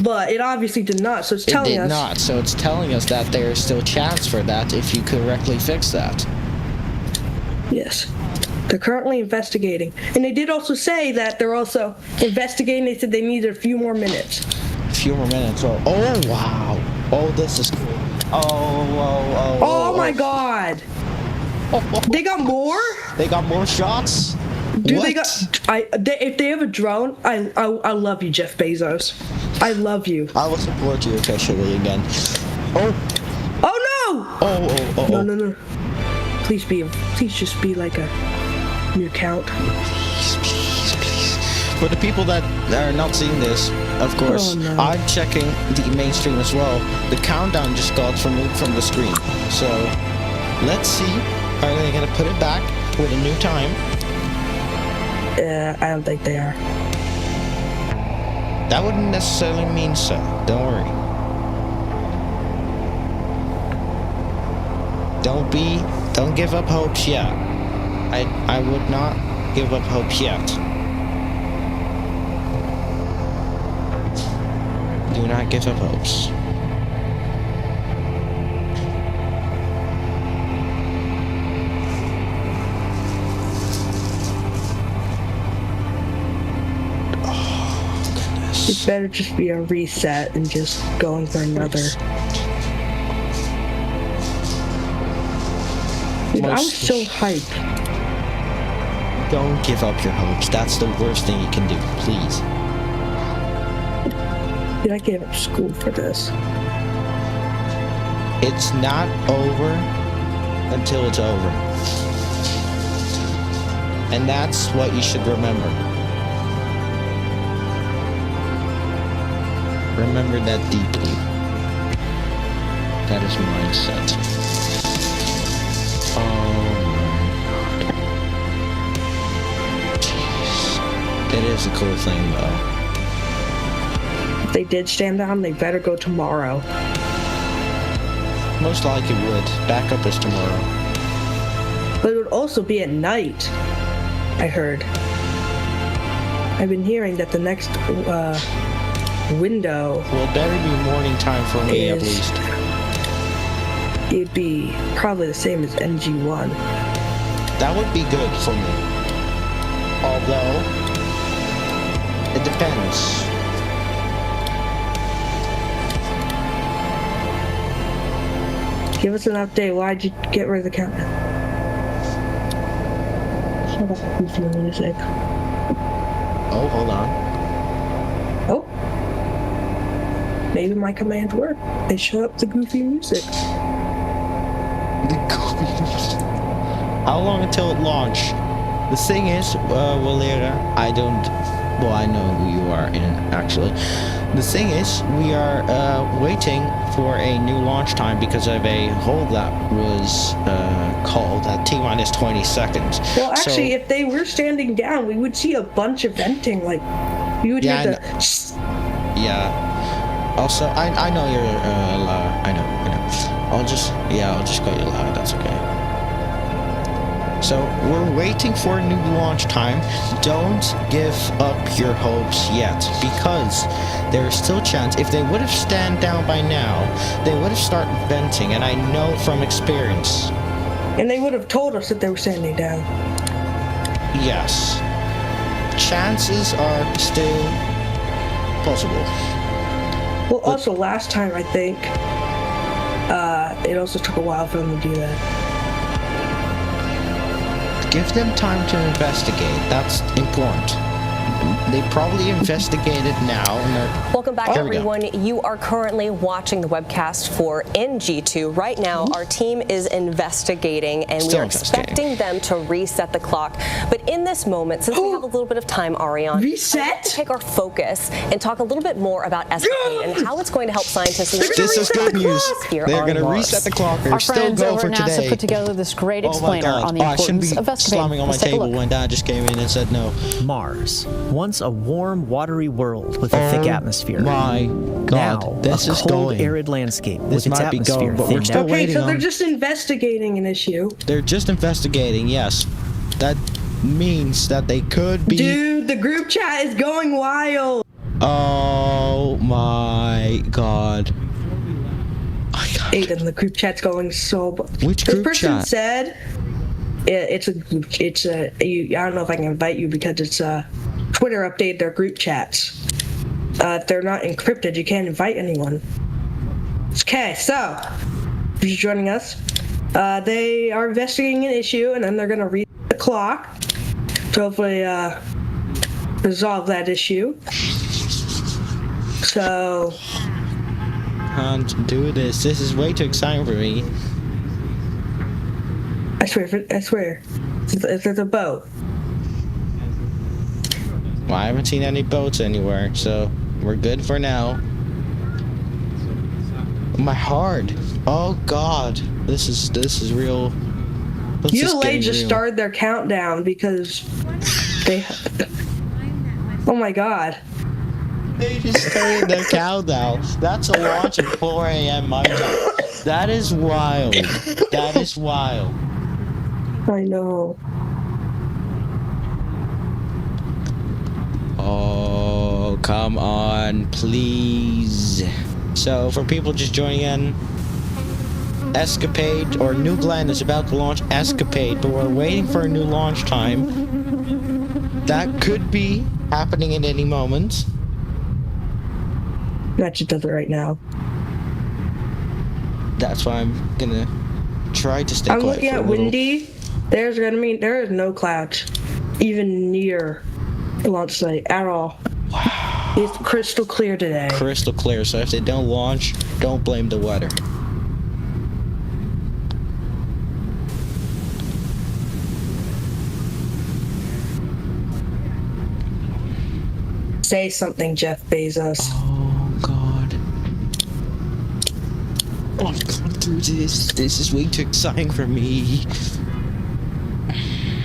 But it obviously did not, so it's telling us... It did not, so it's telling us that there is still chance for that if you correctly fix that. Yes. They're currently investigating. And they did also say that they're also investigating. They said they needed a few more minutes. A few more minutes. Oh, wow. Oh, this is cool. Oh my God. They got more? They got more shots? Dude, if they have a drone, I love you, Jeff Bezos. I love you. I will support you officially again. Oh no! No. Please just be like a new count. Please. For the people that are not seeing this, of course, I'm checking the mainstream as well. The countdown just got removed from the screen. So, let's see. Are they going to put it back with a new time? I don't think they are. That wouldn't necessarily mean so. Don't worry. Don't give up hopes yet. I would not give up hope yet. Do not give up hopes. Oh, goodness. It better just be a reset and just going for another. Dude, I was so hyped. Don't give up your hopes. That's the worst thing you can do. Please. Dude, I gave up school for this. It's not over until it's over. And that's what you should remember. Remember that deeply. That is mindset. It is a cool thing, though. If they did stand down, they better go tomorrow. Most likely would. Backup is tomorrow. But it would also be at night, I heard. I've been hearing that the next window... Well, better be morning time for me, at least. It'd be probably the same as NG1. That would be good for me. Although... it depends. Give us an update. Why'd you get rid of the countdown? Shut up, goofy music. Oh, hold on. Oh. Maybe my commands work. They shut up the goofy music. The goofy music. How long until it launch? The thing is, Valera, I know who you are, actually. The thing is, we are waiting for a new launch time because of a hold that was called at T-minus 20 seconds. Well, actually, if they were standing down, we would see a bunch of venting, like, you would hear the... Yeah. Also, I know you're loud. I know. I'll just call you loud, that's okay. So, we're waiting for a new launch time. Don't give up your hopes yet, because there is still a chance. If they would have stand down by now, they would have started venting, and I know from experience. And they would have told us that they were standing down. Yes. Chances are still possible. Well, also last time I think it also took a while for them to do that. Give them time to investigate. That's important. They probably investigated now. And welcome back, everyone. You are currently watching the webcast for NG2. Right now, our team is investigating, and we are expecting them to reset the clock. But in this moment, since we have a little bit of time, Ariane, reset? To take our focus and talk a little bit more about EscaPADE and how it's going to help scientists. This is good news. They're going to reset the clock. Our friends over at NASA put together this great explainer on the importance of EscaPADE. Slamming on my table when Dad just came in and said no. Mars, once a warm, watery world with a thick atmosphere. My God, now, this is cold, going. arid landscape This with its might be atmosphere going, but we're still waiting so on. they're just investigating an issue. They're just investigating. Yes, that means that they could be. Dude, the group chat is going wild. Oh my God. Aiden, the group chat's going so. Which group This person chat? said it's a. I don't know if I can invite you because it's Twitter updated their group chats. If they're not encrypted, you can't invite anyone. Okay, so if you're joining us, they are investigating an issue, and then they're gonna read the clock to hopefully resolve that issue. So. Can't do this. This is way too exciting for me. I swear. There's a boat. Well, I haven't seen any boats anywhere, so we're good for now. My heart. Oh God, this is real. ULA just started their countdown because they. Oh my God. They just started their countdown. That's a launch at 4 a.m. my time. That is wild. That is wild. I know. Oh, come on, please. So, for people just joining in, EscaPADE, or New Glenn is about to launch EscaPADE, but we're waiting for a new launch time. That could be happening at any moment. That just does it right now. That's why I'm gonna try to stay I'm quiet looking for a at little. windy. There is no clouds, even near the launch site at all. Wow. It's crystal clear today. Crystal clear. So if they don't launch, don't blame the weather. Say something, Jeff Bezos. Oh God. Oh, I can't do this. This is way too exciting for me.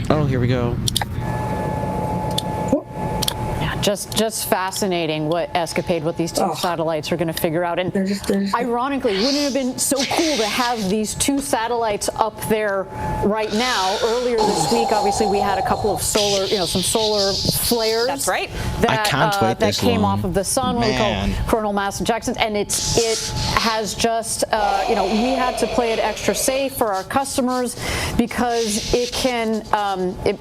Oh, here we go. Just fascinating what EscaPADE, what these two satellites are going to figure out. And ironically, wouldn't it have been so cool to have these two satellites up there right now? Earlier this week, obviously, we had a couple of solar, some solar flares. That's right. I can't wait that came off of the sun, what we call Man. coronal mass ejections, and it has just, we had to play it extra safe for our customers because it can,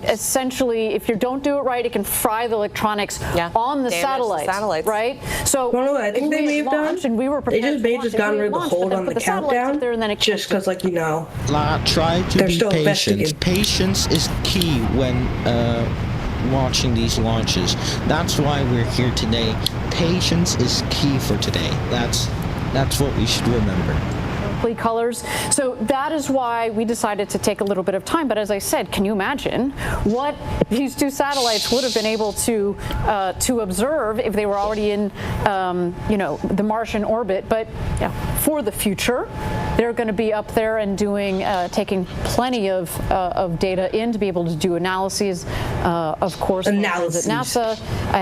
essentially, if you don't do it right, it can fry the electronics on the satellites, right? So I think they may have done. And we were they just may have just gotten rid of the hold on the countdown, just because, try to be patient. Patience is key when watching these launches. That's why we're here today. Patience is key for today. That's what we should remember. Colors. So that is why we decided to take a little bit of time. But as I said, can you imagine what these two satellites would have been able to observe if they were already in, the Martian orbit? But for the future, they're going to be up there and taking plenty of data in to be able to do analyses. Of course, at NASA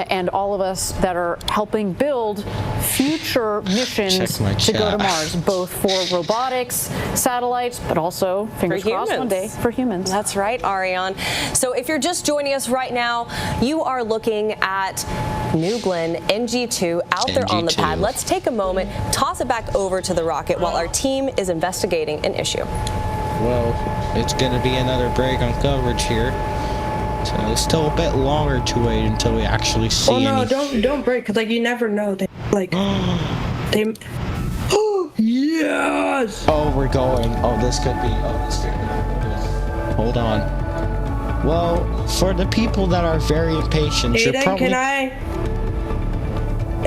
and all of us that are helping build future missions to go to Mars, both for robotics, satellites, but also, fingers crossed, one day for humans. That's right, Ariane. So if you're just joining us right now, you are looking at New Glenn NG2 out there on the pad. Let's take a moment, toss it back over to the rocket while our team is investigating an issue. Well, it's going to be another break on coverage here. So it's still a bit longer to wait until we actually see don't break, because you never know. They. Oh yes! Oh, we're going. Oh, this could be. Oh, this could be. Hold on. Well, for the people that are very impatient, Aiden, you're probably. can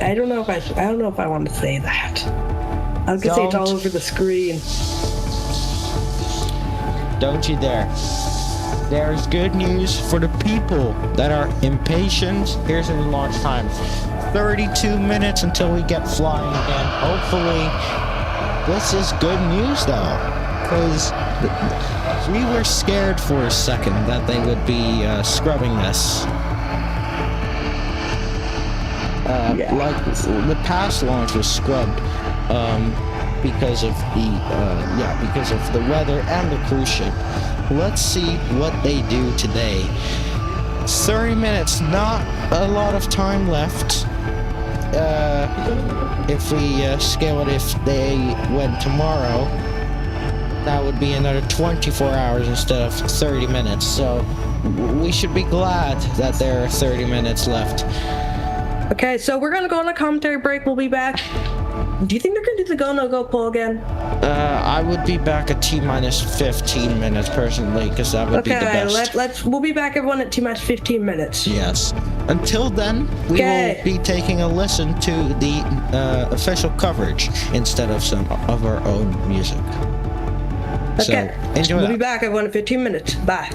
I don't know if I want to say that. I was gonna say it's all over the screen. Don't you dare. There's good news for the people that are impatient. Here's the launch time. 32 minutes until we get flying again. Hopefully, this is good news though, because we were scared for a second that they would be scrubbing this. Like the past launch was scrubbed because of the weather and the cruise ship. Let's see what they do today. 30 minutes, not a lot of time left. If we scale it, if they went tomorrow, that would be another 24 hours instead of 30 minutes. So we should be glad that there are 30 minutes left. Okay, so we're gonna go on a commentary break. We'll be back. Do you think they're gonna do the go no go poll again? I would be back at T-minus 15 minutes personally, because that would be the best. We'll be back everyone at T-minus 15 minutes. Yes. Until then, we will be taking a listen to the official coverage instead of some of our own music. Okay. So, enjoy We'll that. be back everyone at 15 minutes. Bye.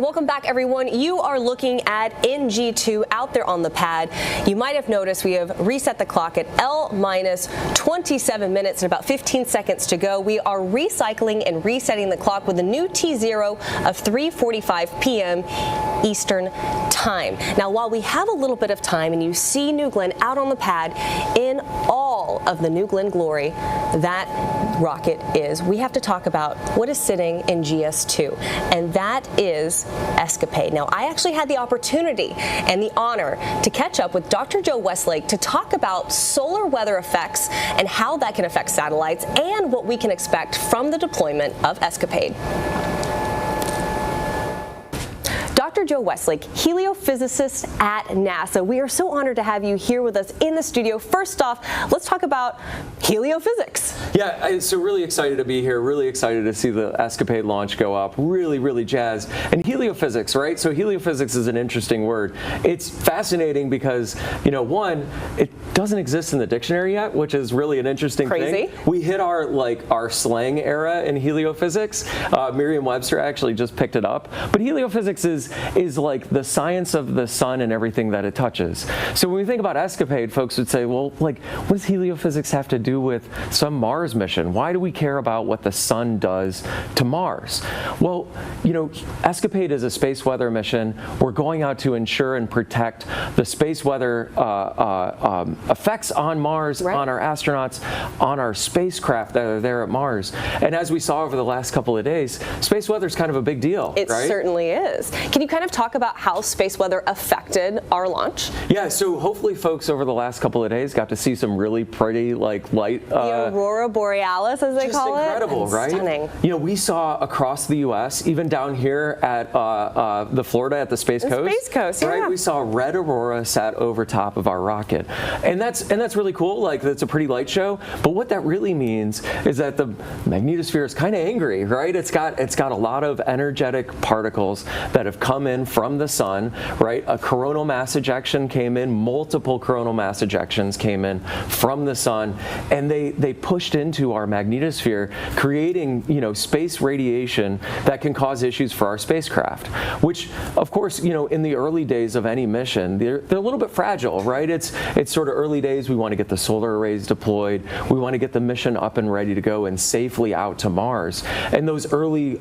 welcome back, everyone. You are looking at NG2 out there on the pad. You might have noticed we have reset the clock at L-minus 27 minutes and about 15 seconds to go. We are recycling and resetting the clock with a new T0 of 3:45 p.m. Eastern Time. Now, while we have a little bit of time and you see New Glenn out on the pad in all of the New Glenn glory that rocket is, we have to talk about what is sitting in GS2, and that is EscaPADE. Now, I actually had the opportunity and the honor to catch up with Dr. Joe Westlake to talk about solar weather effects and how that can affect satellites and what we can expect from the deployment of EscaPADE. Dr. Joe Westlake, heliophysicist at NASA. We are so honored to have you here with us in the studio. First off, let's talk about heliophysics. Yeah, so really excited to be here, really excited to see the EscaPADE launch go up, really jazzed. And heliophysics, right? So heliophysics is an interesting word. It's fascinating because, you know, one, it doesn't exist in the dictionary yet, which is really an interesting thing. We hit our slang era in heliophysics. Merriam-Webster actually just picked it up. But heliophysics is like the science of the sun and everything that it touches. So when we think about EscaPADE, folks would say, well, like, what does heliophysics have to do with some Mars mission? Why do we care about what the sun does to Mars? Well, you know, EscaPADE is a space weather mission. We're going out to ensure and protect the space weather effects on Mars, on our astronauts, on our spacecraft that are there at Mars. And as we saw over the last couple of days, space weather is kind of a big deal, It certainly is. Can you kind of talk about how space weather affected our launch? Yeah, so hopefully folks over the last couple of days got to see some really pretty, like, light. The Aurora Borealis, as they call it. Just incredible, right? Stunning. You know, we saw across the U.S., even down here at the Florida at the Space Coast. Space Coast, yeah. Right, we saw red aurora sat over top of our rocket, and that's really cool. Like, that's a pretty light show. But what that really means is that the magnetosphere is kind of angry, right? It's got a lot of energetic particles that have come in from the sun, right? A coronal mass ejection came in, multiple coronal mass ejections came in from the sun, and they pushed into our magnetosphere, creating, you know, space radiation that can cause issues for our spacecraft, which, of course, you know, in the early days of any mission, they're a little bit fragile, right? It's sort of early days. We want to get the solar arrays deployed. We want to get the mission up and ready to go and safely out to Mars. And those early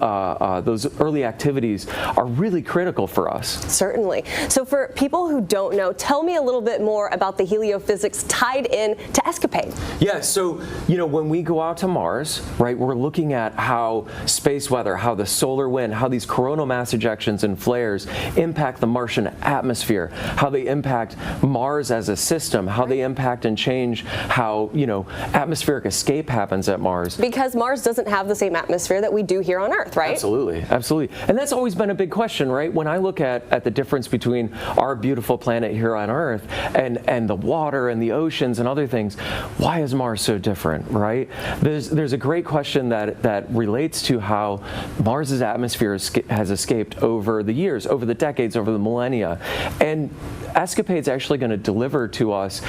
activities are really critical for us. Certainly. So for people who don't know, tell me a little bit more about the heliophysics tied in to EscaPADE. Yeah, so, you know, when we go out to Mars, right, we're looking at how space weather, how the solar wind, how these coronal mass ejections and flares impact the Martian atmosphere, how they impact Mars as a system, how they impact and change how, you know, atmospheric escape happens at Mars. Because Mars doesn't have the same atmosphere that we do here on Earth, right? Absolutely, absolutely. And that's always been a big question, right? When I look at the difference between our beautiful planet here on Earth and the water and the oceans and other things, why is Mars so different, right? There's a great question that relates to how Mars's atmosphere has escaped over the years, over the decades, over the millennia. And EscaPADE's actually going to deliver to us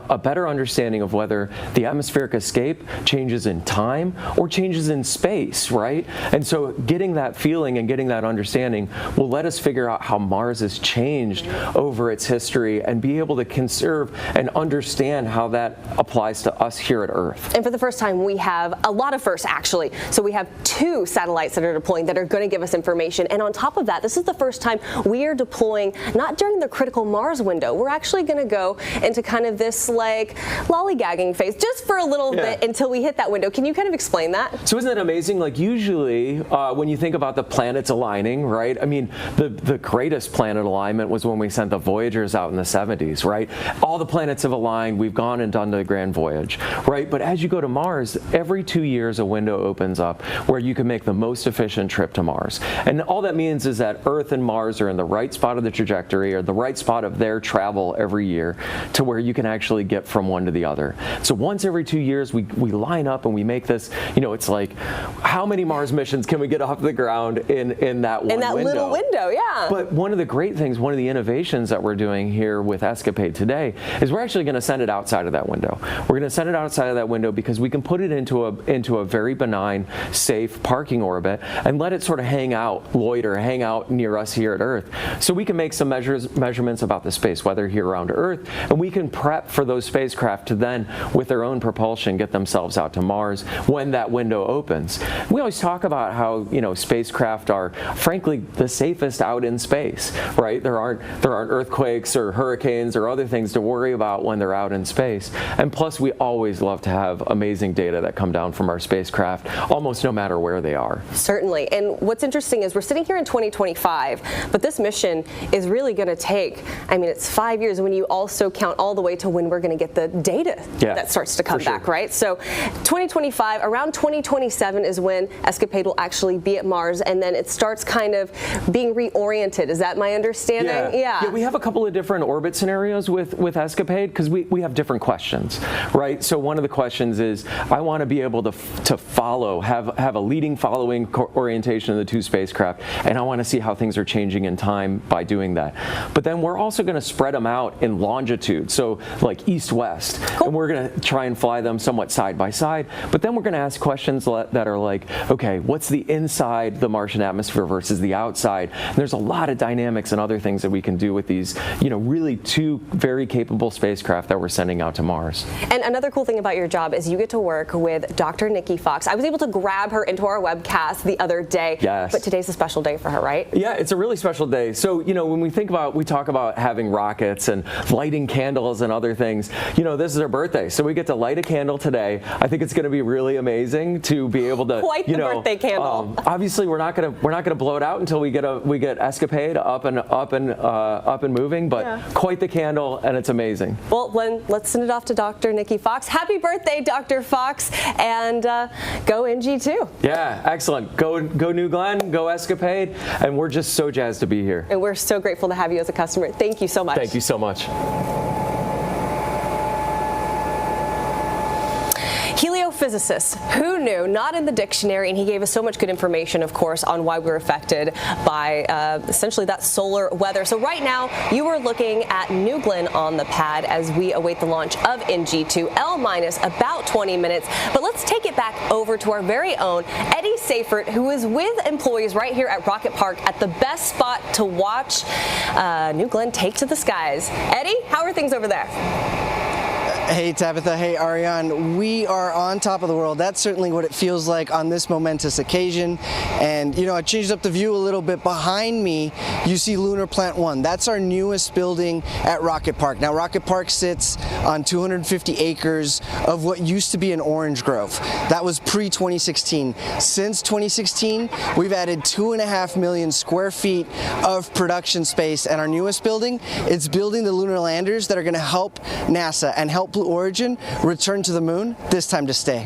a better understanding of whether the atmospheric escape changes in time or changes in space, right? And so getting that feeling and getting that understanding will let us figure out how Mars has changed over its history and be able to conserve and understand how that applies to us here at Earth. And for the first time, we have a lot of firsts, actually. So we have 2 satellites that are deploying that are going to give us information. And on top of that, this is the first time we are deploying not during the critical Mars window. We're actually going to go into kind of this, like, lollygagging phase just for a little bit until we hit that window. Can you kind of explain that? So isn't that amazing? Like, usually when you think about the planets aligning, right? I mean, the greatest planet alignment was when we sent the Voyagers out in the 70s, right? All the planets have aligned. We've gone and done the grand voyage, right? But as you go to Mars, every 2 years a window opens up where you can make the most efficient trip to Mars. And all that means is that Earth and Mars are in the right spot of the trajectory, or the right spot of their travel every year, to where you can actually get from one to the other. So once every 2 years, we line up and we make this, you know, it's like, how many Mars missions can we get off the ground in that one window? In that little window, yeah. Yeah. But one of the great things, one of the innovations that we're doing here with EscaPADE today is we're actually going to send it outside of that window. We're going to send it outside of that window because we can put it into a very benign, safe parking orbit and let it sort of hang out, loiter, hang out near us here at Earth. So we can make some measurements about the space weather here around Earth, and we can prep for those spacecraft to then, with their own propulsion, get themselves out to Mars when that window opens. We always talk about how, you know, spacecraft are frankly the safest out in space, right? There aren't earthquakes or hurricanes or other things to worry about when they're out in space. And plus, we always love to have amazing data that come down from our spacecraft, almost no matter where they are. Certainly. And what's interesting is we're sitting here in 2025, but this mission is really going to take, I mean, it's 5 years when you also count all the way to when we're going to get the data that starts to come back, right? So 2025, around 2027 is when EscaPADE will actually be at Mars, and then it starts kind of being reoriented. Is that my understanding? Yeah, we have a couple of different orbit scenarios with EscaPADE because we have different questions, right? So one of the questions is I want to be able to follow, have a leading following orientation of the two spacecraft, and I want to see how things are changing in time by doing that. But then we're also going to spread them out in longitude, so like east-west, and we're going to try and fly them somewhat side by side. But then we're going to ask questions that are like, okay, what's the inside the Martian atmosphere versus the outside? And there's a lot of dynamics and other things that we can do with these, you know, really two very capable spacecraft that we're sending out to Mars. And another cool thing about your job is you get to work with Dr. Nikki Fox. I was able to grab her into our webcast the other day. Yes. But today's a special day for her, right? Yeah, it's a really special day. So, you know, when we talk about having rockets and lighting candles and other things, you know, this is her birthday. So we get to light a candle today. I think it's going to be really amazing to be able to, quite the birthday candle. Obviously, we're not going to blow it out until we get EscaPADE up and moving, but quite the candle, and it's amazing. Well, let's send it off to Dr. Nikki Fox. Happy birthday, Dr. Fox, and go NG2. Yeah, excellent. Go New Glenn, go EscaPADE, and we're just so jazzed to be here. And we're so grateful to have you as a customer. Thank you so much. Thank you so much. Heliophysicist, who knew? Not in the dictionary, and he gave us so much good information, of course, on why we're affected by essentially that solar weather. So right now, you are looking at New Glenn on the pad as we await the launch of NG2, L- about 20 minutes. But let's take it back over to our very own Eddie Seifert, who is with employees right here at Rocket Park at the best spot to watch New Glenn take to the skies. Eddie, how are things over there? Hey Tabitha, hey Ariane, we are on top of the world. That's certainly what it feels like on this momentous occasion. And you know, I changed up the view a little bit. Behind me, you see Lunar Plant 1. That's our newest building at Rocket Park. Now, Rocket Park sits on 250 acres of what used to be an orange grove. That was pre-2016. Since 2016, we've added 2.5 million square feet of production space. And our newest building, it's building the lunar landers that are going to help NASA and help Blue Origin return to the moon, this time to stay.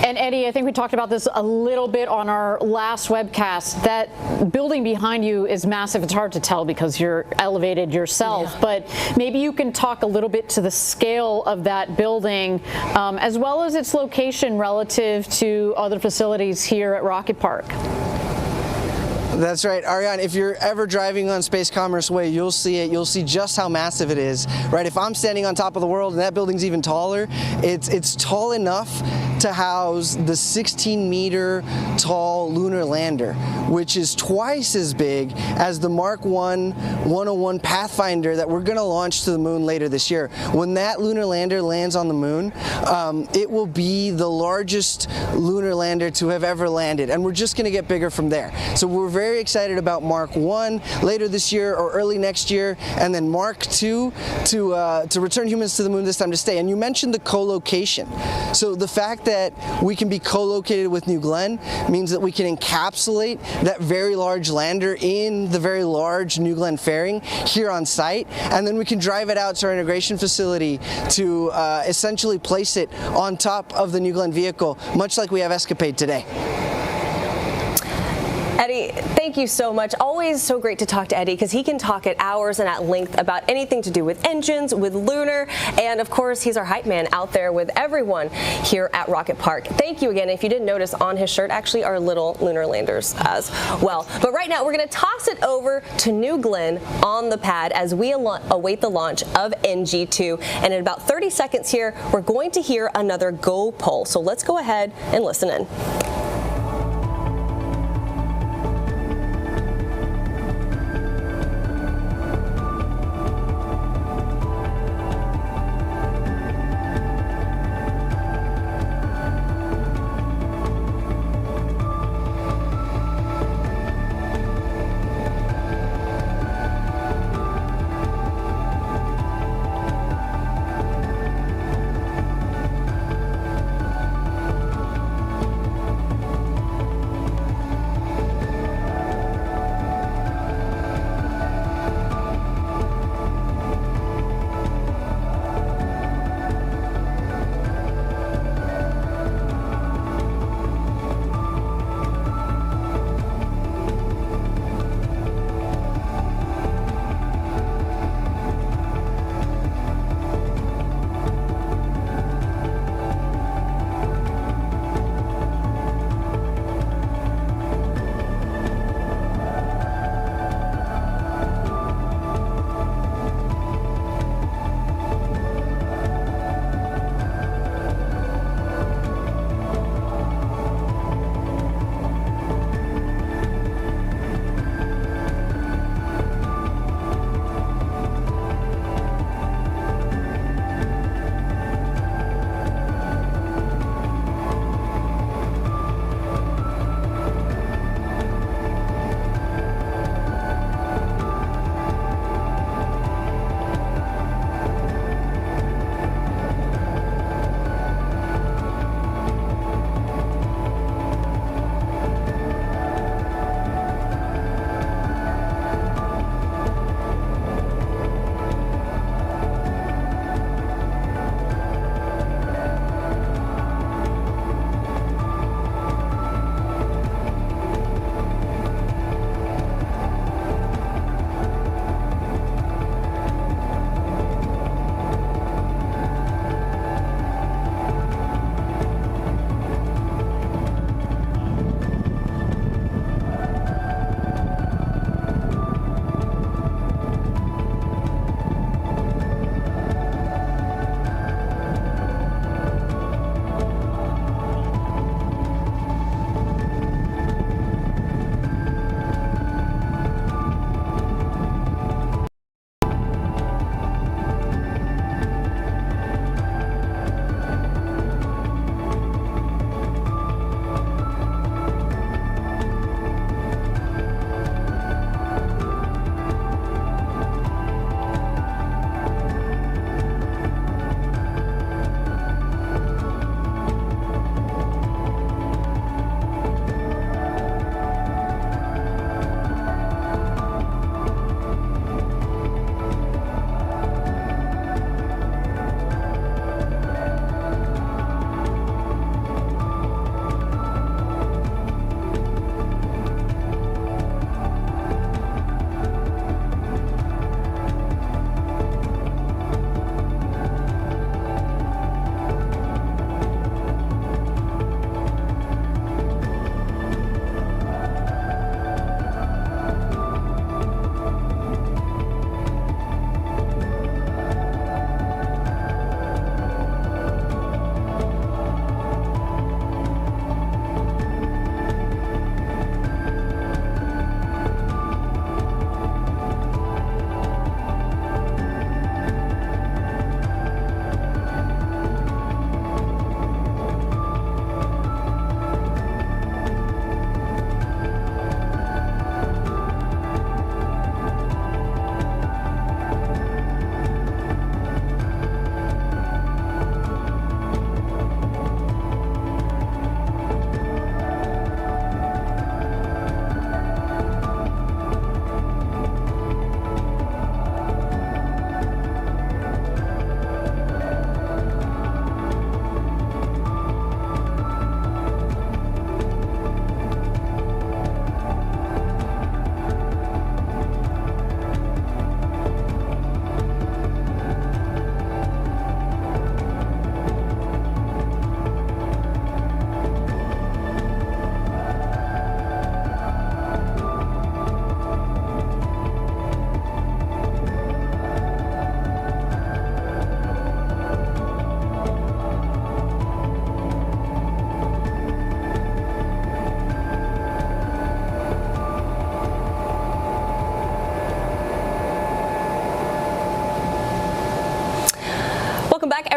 And Eddie, I think we talked about this a little bit on our last webcast. That building behind you is massive. It's hard to tell because you're elevated yourself, but maybe you can talk a little bit to the scale of that building, as well as its location relative to other facilities here at Rocket Park. That's right, Ariane. If you're ever driving on Space Commerce Way, you'll see it. You'll see just how massive it is, right? If I'm standing on top of the world and that building's even taller, it's tall enough to house the 16-meter tall lunar lander, which is twice as big as the Mark 1 Pathfinder that we're going to launch to the moon later this year. When that lunar lander lands on the moon, it will be the largest lunar lander to have ever landed, and we're just going to get bigger from there. So we're very excited about Mark 1 later this year or early next year, and then Mark 2 to return humans to the moon, this time to stay. And you mentioned the co-location. So the fact that we can be co-located with New Glenn means that we can encapsulate that very large lander in the very large New Glenn fairing here on site, and then we can drive it out to our integration facility to essentially place it on top of the New Glenn vehicle, much like we have EscaPADE today. Eddie, thank you so much. Always so great to talk to Eddie because he can talk at hours and at length about anything to do with engines, with lunar, and of course, he's our hype man out there with everyone here at Rocket Park. Thank you again. If you didn't notice, on his shirt actually are little lunar landers as well. But right now, we're going to toss it over to New Glenn on the pad as we await the launch of NG2. And in about 30 seconds here, we're going to hear another go pulse. So let's go ahead and listen in.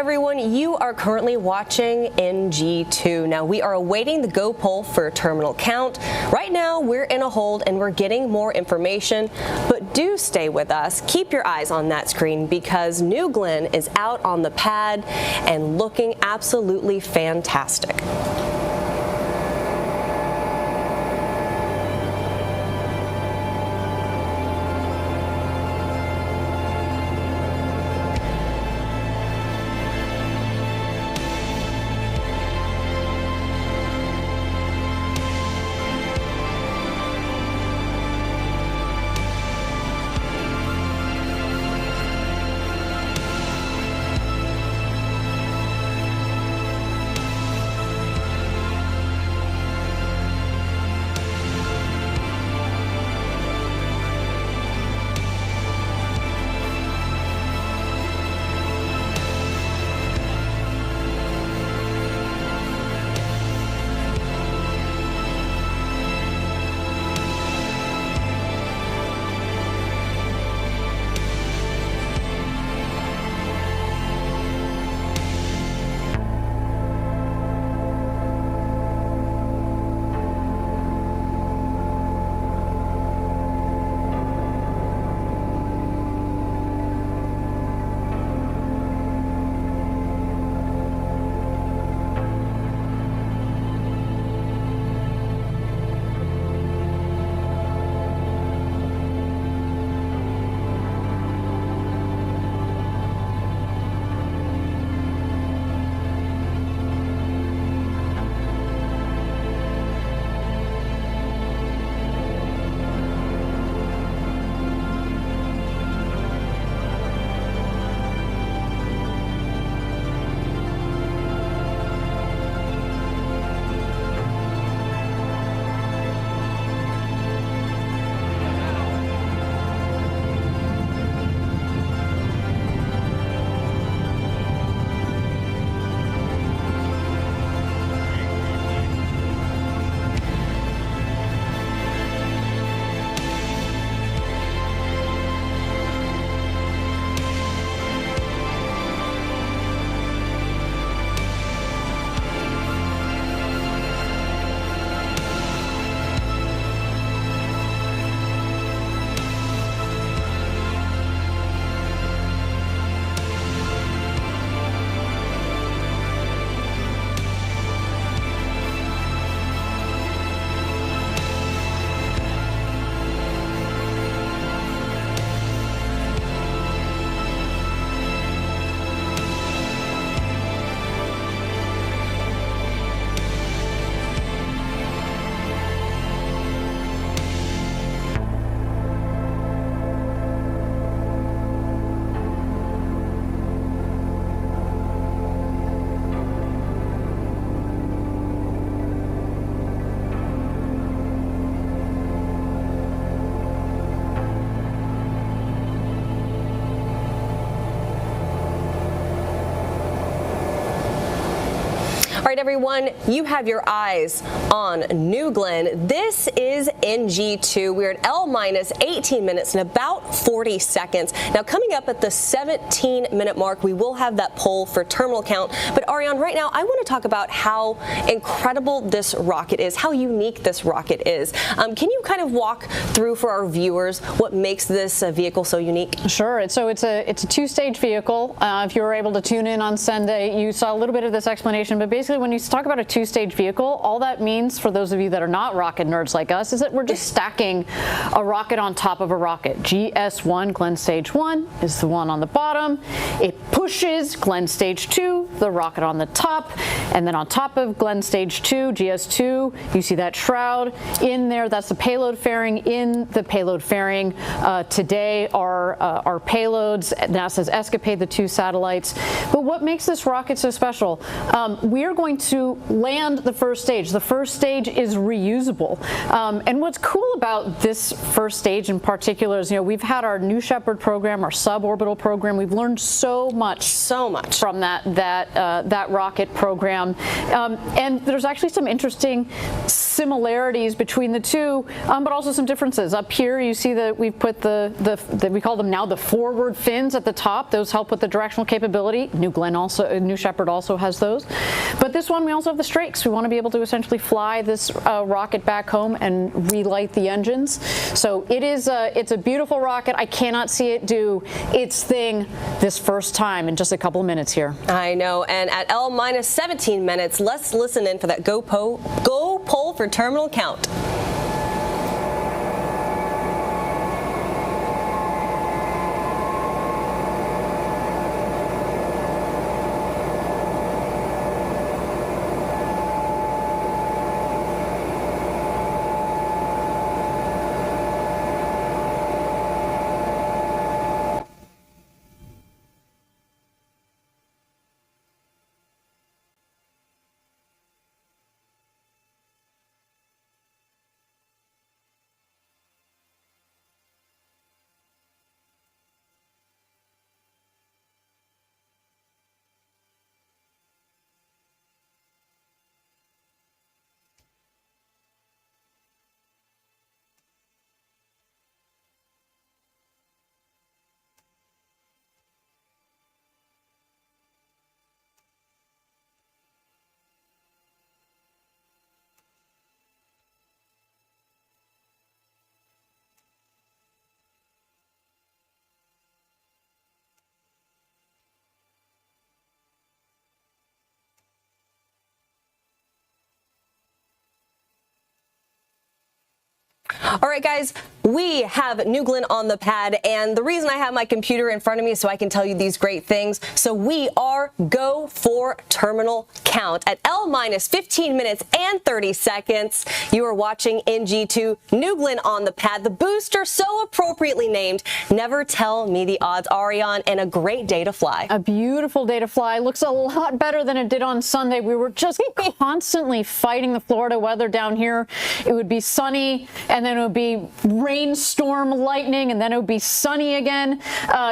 everyone, you are currently watching NG2. Now, we are awaiting the go poll for terminal count. Right now, we're in a hold and we're getting more information, but do stay with us. Keep your eyes on that screen because New Glenn is out on the pad and looking absolutely fantastic. All right, everyone, you have your eyes on New Glenn. This is NG2. We're at L-minus 18 minutes and about 40 seconds. Now, coming up at the 17-minute mark, we will have that poll for terminal count. But, Ariane, right now, I want to talk about how incredible this rocket is, how unique this rocket is. Can you kind of walk through for our viewers what makes this vehicle so unique? Sure. So it's a two-stage vehicle. If you were able to tune in on Sunday, you saw a little bit of this explanation. But basically, when you talk about a two-stage vehicle, all that means for those of you that are not rocket nerds like us is that we're just stacking a rocket on top of a rocket. GS1, Glenn Stage 1, is the one on the bottom. It pushes Glenn Stage 2, the rocket on the top, and then on top of Glenn Stage 2, GS2, you see that shroud in there. That's the payload fairing. In the payload fairing today are payloads, NASA's EscaPADE, the 2 satellites. But what makes this rocket so special? We are going to land the first stage. The first stage is reusable. And what's cool about this first stage in particular is, we've had our New Shepard program, our suborbital program. We've learned so much from that rocket program. And there's actually some interesting similarities between the two, but also some differences. Up here, you see that we've put we call them now the forward fins at the top. Those help with the directional capability. New Shepard also has those. But this one, we also have the strakes. We want to be able to essentially fly this rocket back home and relight the engines. So it's a beautiful rocket. I cannot see it do its thing this first time in just a couple of minutes here. I know. And at L-17 minutes, let's listen in for that go poll for terminal count. All right, guys, we have New Glenn on the pad, and the reason I have my computer in front of me is so I can tell you these great things. So we are go for terminal count. At L-15 minutes and 30 seconds, you are watching NG2 New Glenn on the pad, the booster so appropriately named Never Tell Me the Odds, Ariane, and a great day to fly. A beautiful day to fly. Looks a lot better than it did on Sunday. We were just constantly fighting the Florida weather down here. It would be sunny, and then it would be rainstorm, lightning, and then it would be sunny again.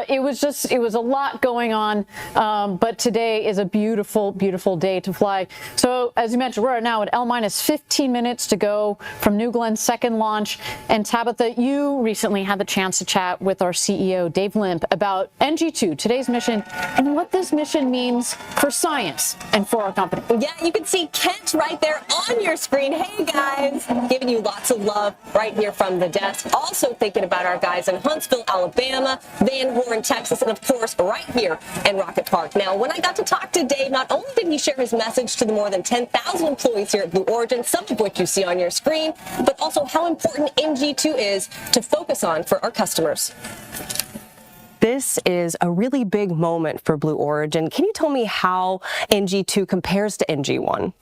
It was a lot going on, but today is a beautiful, beautiful day to fly. So as you mentioned, we're now at L-15 minutes to go from New Glenn's second launch. And Tabitha, you recently had the chance to chat with our CEO, Dave Limp, about NG2, today's mission, and what this mission means for science and for our company. Yeah, you can see Kent right there on your screen. Hey, guys, giving you lots of love right here from the desk. Also thinking about our guys in Huntsville, Alabama, Van Horn, Texas, and of course right here in Rocket Park. Now, when I got to talk to Dave, not only did he share his message to the more than 10,000 employees here at Blue Origin, some of which you see on your screen, but also how important NG2 is to focus on for our customers. This is a really big moment for Blue Origin. Can you tell me how NG2 compares to NG1?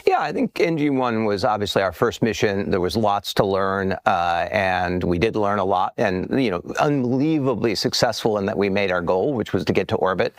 Yeah, I think NG1 was obviously our first mission. There was lots to learn, and we did learn a lot, and unbelievably successful in that we made our goal, which was to get to orbit.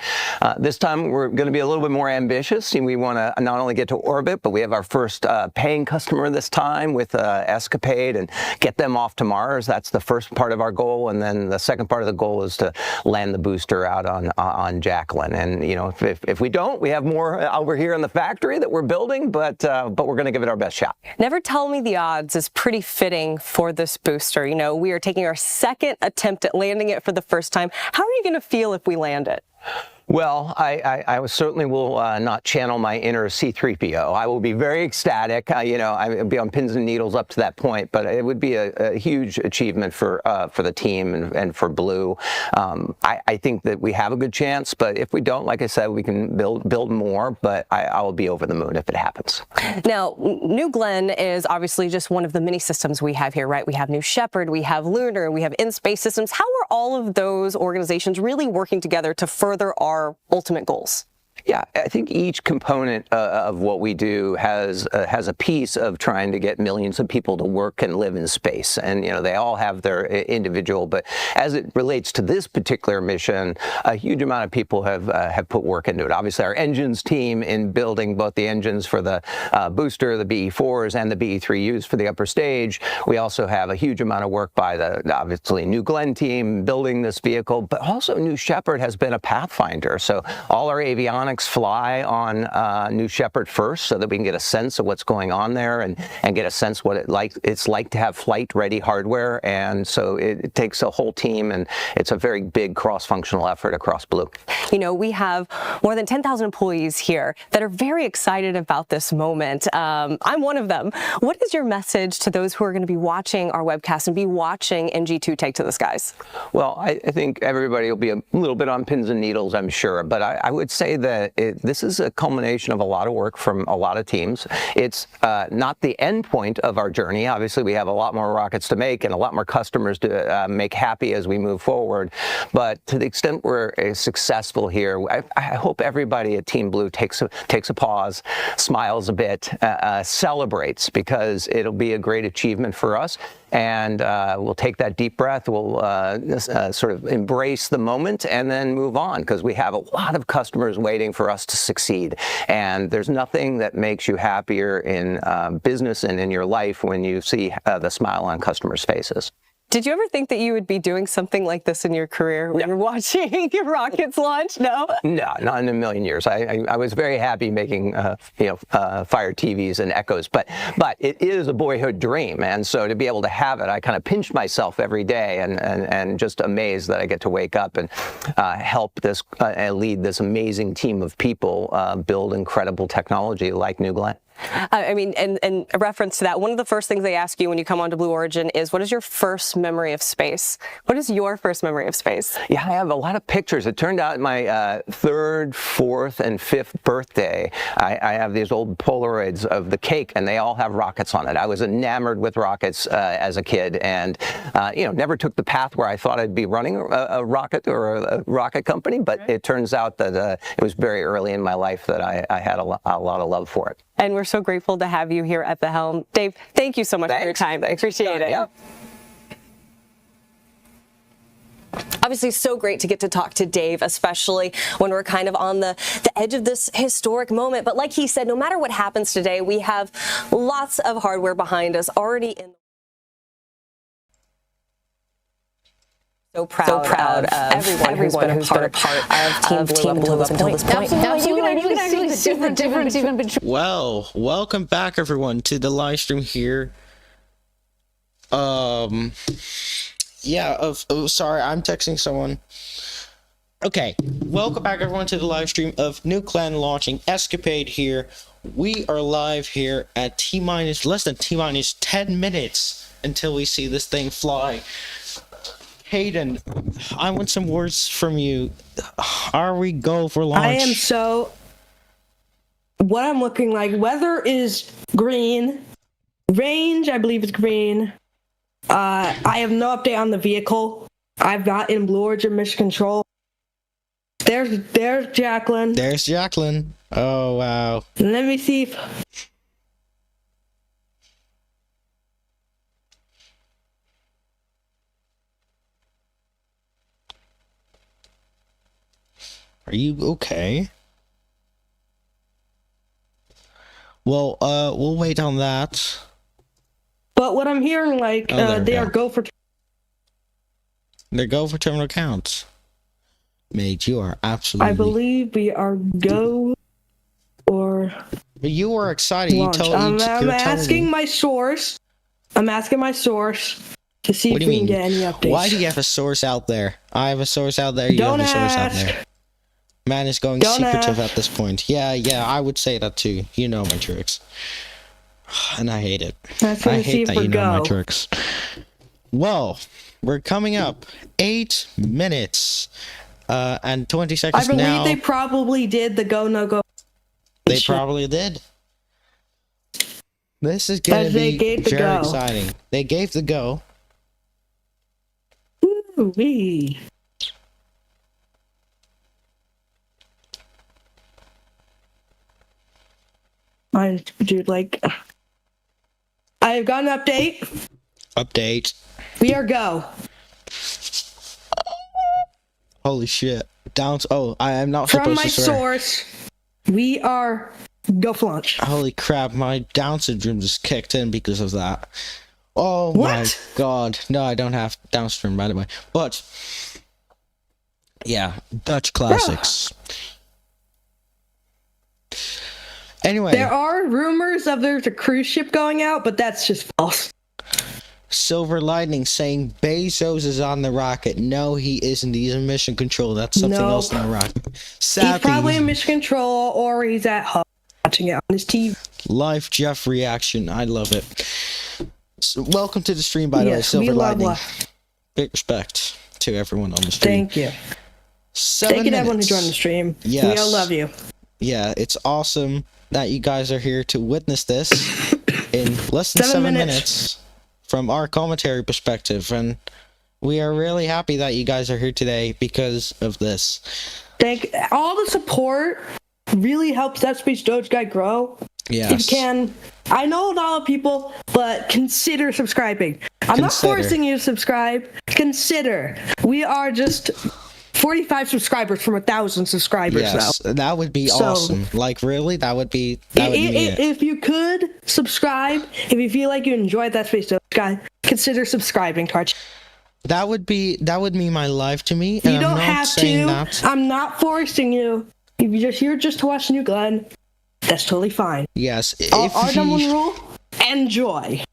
This time we're going to be a little bit more ambitious, and we want to not only get to orbit, but we have our first paying customer this time with EscaPADE, and get them off to Mars. That's the first part of our goal, and then the second part of the goal is to land the booster out on Jacqueline. And if we don't, we have more over here in the factory that we're building, but we're going to give it our best shot. Never Tell Me the Odds is pretty fitting for this booster. We are taking our second attempt at landing it for the first time. How are you going to feel if we land it? Well, I certainly will not channel my inner C-3PO. I will be very ecstatic. I would be on pins and needles up to that point, but it would be a huge achievement for the team and for Blue. I think that we have a good chance, but if we don't, like I said, we can build more, but I will be over the moon if it happens. Now, New Glenn is obviously just one of the many systems we have here, right? We have New Shepard, we have Lunar, we have In-Space Systems. How are all of those organizations really working together to further our ultimate goals? Yeah, I think each component of what we do has a piece of trying to get millions of people to work and live in space, and they all have their individual. But as it relates to this particular mission, a huge amount of people have put work into it. Obviously, our engines team in building both the engines for the booster, the BE4s, and the BE3Us for the upper stage. We also have a huge amount of work by the obviously New Glenn team building this vehicle, but also New Shepard has been a pathfinder. So all our avionics astronauts fly on New Shepard first so that we can get a sense of what's going on there and get a sense what it's like to have flight-ready hardware. And so it takes a whole team, and it's a very big cross-functional effort across Blue. You know, we have more than 10,000 employees here that are very excited about this moment. I'm one of them. What is your message to those who are going to be watching our webcast and be watching NG2 take to the skies? Well, I think everybody will be a little bit on pins and needles, I'm sure, but I would say that this is a culmination of a lot of work from a lot of teams. It's not the end point of our journey. Obviously, we have a lot more rockets to make and a lot more customers to make happy as we move forward. But to the extent we're successful here, I hope everybody at Team Blue takes a pause, smiles a bit, celebrates, because it'll be a great achievement for us. And we'll take that deep breath, we'll sort of embrace the moment and then move on, because we have a lot of customers waiting for us to succeed. And there's nothing that makes you happier in business and in your life when you see the smile on customers' faces. Did you ever think that you would be doing something like this in your career when you're watching your rockets launch? No? No, not in a million years. I was very happy making Fire TVs and Echoes, but it is a boyhood dream, and so to be able to have it, I kind of pinch myself every day and just amazed that I get to wake up and help this lead this amazing team of people build incredible technology like New Glenn. I mean, and in reference to that, one of the first things they ask you when you come onto Blue Origin is, what is your first memory of space? What is your first memory of space? Yeah, I have a lot of pictures. It turned out my third, fourth, and fifth birthday, I have these old Polaroids of the cake, and they all have rockets on it. I was enamored with rockets as a kid, and never took the path where I thought I'd be running a rocket or a rocket company, but it turns out that it was very early in my life that I had a lot of love for it. And we're so grateful to have you here at the helm. Dave, thank you so much for your time. I appreciate it. Yeah. Obviously, so great to get to talk to Dave, especially when we're kind of on the edge of this historic moment. But like he said, no matter what happens today, we have lots of hardware behind us already in. So proud of everyone who's been a part of Team Blue up until this point. Absolutely. You can actually see the difference even between. Well, welcome back, everyone, to the live stream here. Sorry, I'm texting someone. Okay, welcome back, everyone, to the live stream of New Glenn launching EscaPADE here. We are live here at less than T-minus 10 minutes until we see this thing fly. Hayden, I want some words from you. Are we go for launch? I am so... What I'm looking like, weather is green. Range, I believe, is green. I have no update on the vehicle. I've got in Blue Origin mission control. There's Jacqueline. There's Jacqueline. Oh, wow. Let me see if... Are you okay? Well, we'll wait on that. But what I'm hearing, like, they are go for... They're go for terminal counts. Mate, you are absolutely... I believe we are go or... But you were excited. Launch. I'm asking my source. I'm asking my source to see if we can get any updates. Why do you have a source out there? I have a source out there. You have a source out there. Man is going secretive at this point. Yeah, I would say that too. You know my tricks. And I hate it. I hate that you know my tricks. Well, we're coming up 8 minutes and 20 seconds now. I believe they probably did the go, no go. They probably did. This is going to be very exciting. They gave the go. Ooh-wee. I've got an update. Update. We are go. Holy shit. I am not From supposed to swear. From my source, we are go for launch. Holy crap, my Down syndrome just kicked in because of that. Oh my god. No, I don't have Down syndrome, by the way. But, yeah, Dutch classics. Anyway. There are rumors of there's a cruise ship going out, but that's just false. Silver Lightning saying Bezos is on the rocket. No, he isn't. He's in mission control. That's something else in the rocket. Sadly, he's probably in mission control, or he's at home watching it on his TV. Live Jeff reaction. I love it. So, welcome to the stream, by the way, Silver Lightning. Big respect to everyone on the stream. Thank you. 7 Thank you to minutes. everyone who joined the stream. Yes. We all love you. Yeah, it's awesome that you guys are here to witness this in less than 7 minutes from our commentary perspective, and we are really happy that you guys are here today because of this. All the support really helps That Space Doge Guy grow. Yes. If you can, I know not all people, but consider subscribing. I'm not forcing you to subscribe. Consider. We are just 45 subscribers from 1,000 subscribers. Yes, now. That would be awesome. Like, really, that would be. If you could subscribe, if you feel like you enjoyed That Space Doge Guy, consider subscribing to our channel. That would mean my life to me. You don't have to. I'm not forcing you. If you're just here just to watch New Glenn, that's totally fine. Yes. Our number one rule: enjoy.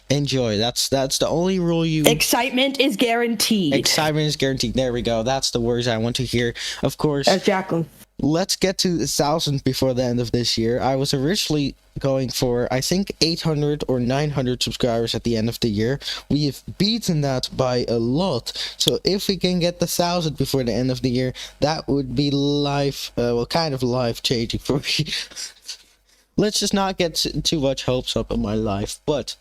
Enjoy. That's the only rule you. Excitement is guaranteed. Excitement is guaranteed. There we go. That's the words I want to hear. Of course. That's Jacqueline. Let's get to 1,000 before the end of this year. I was originally going for, I think, 800 or 900 subscribers at the end of the year. We have beaten that by a lot. So if we can get the 1,000 before the end of the year, that would be kind of life-changing for me. Let's just not get too much hopes up in my life, but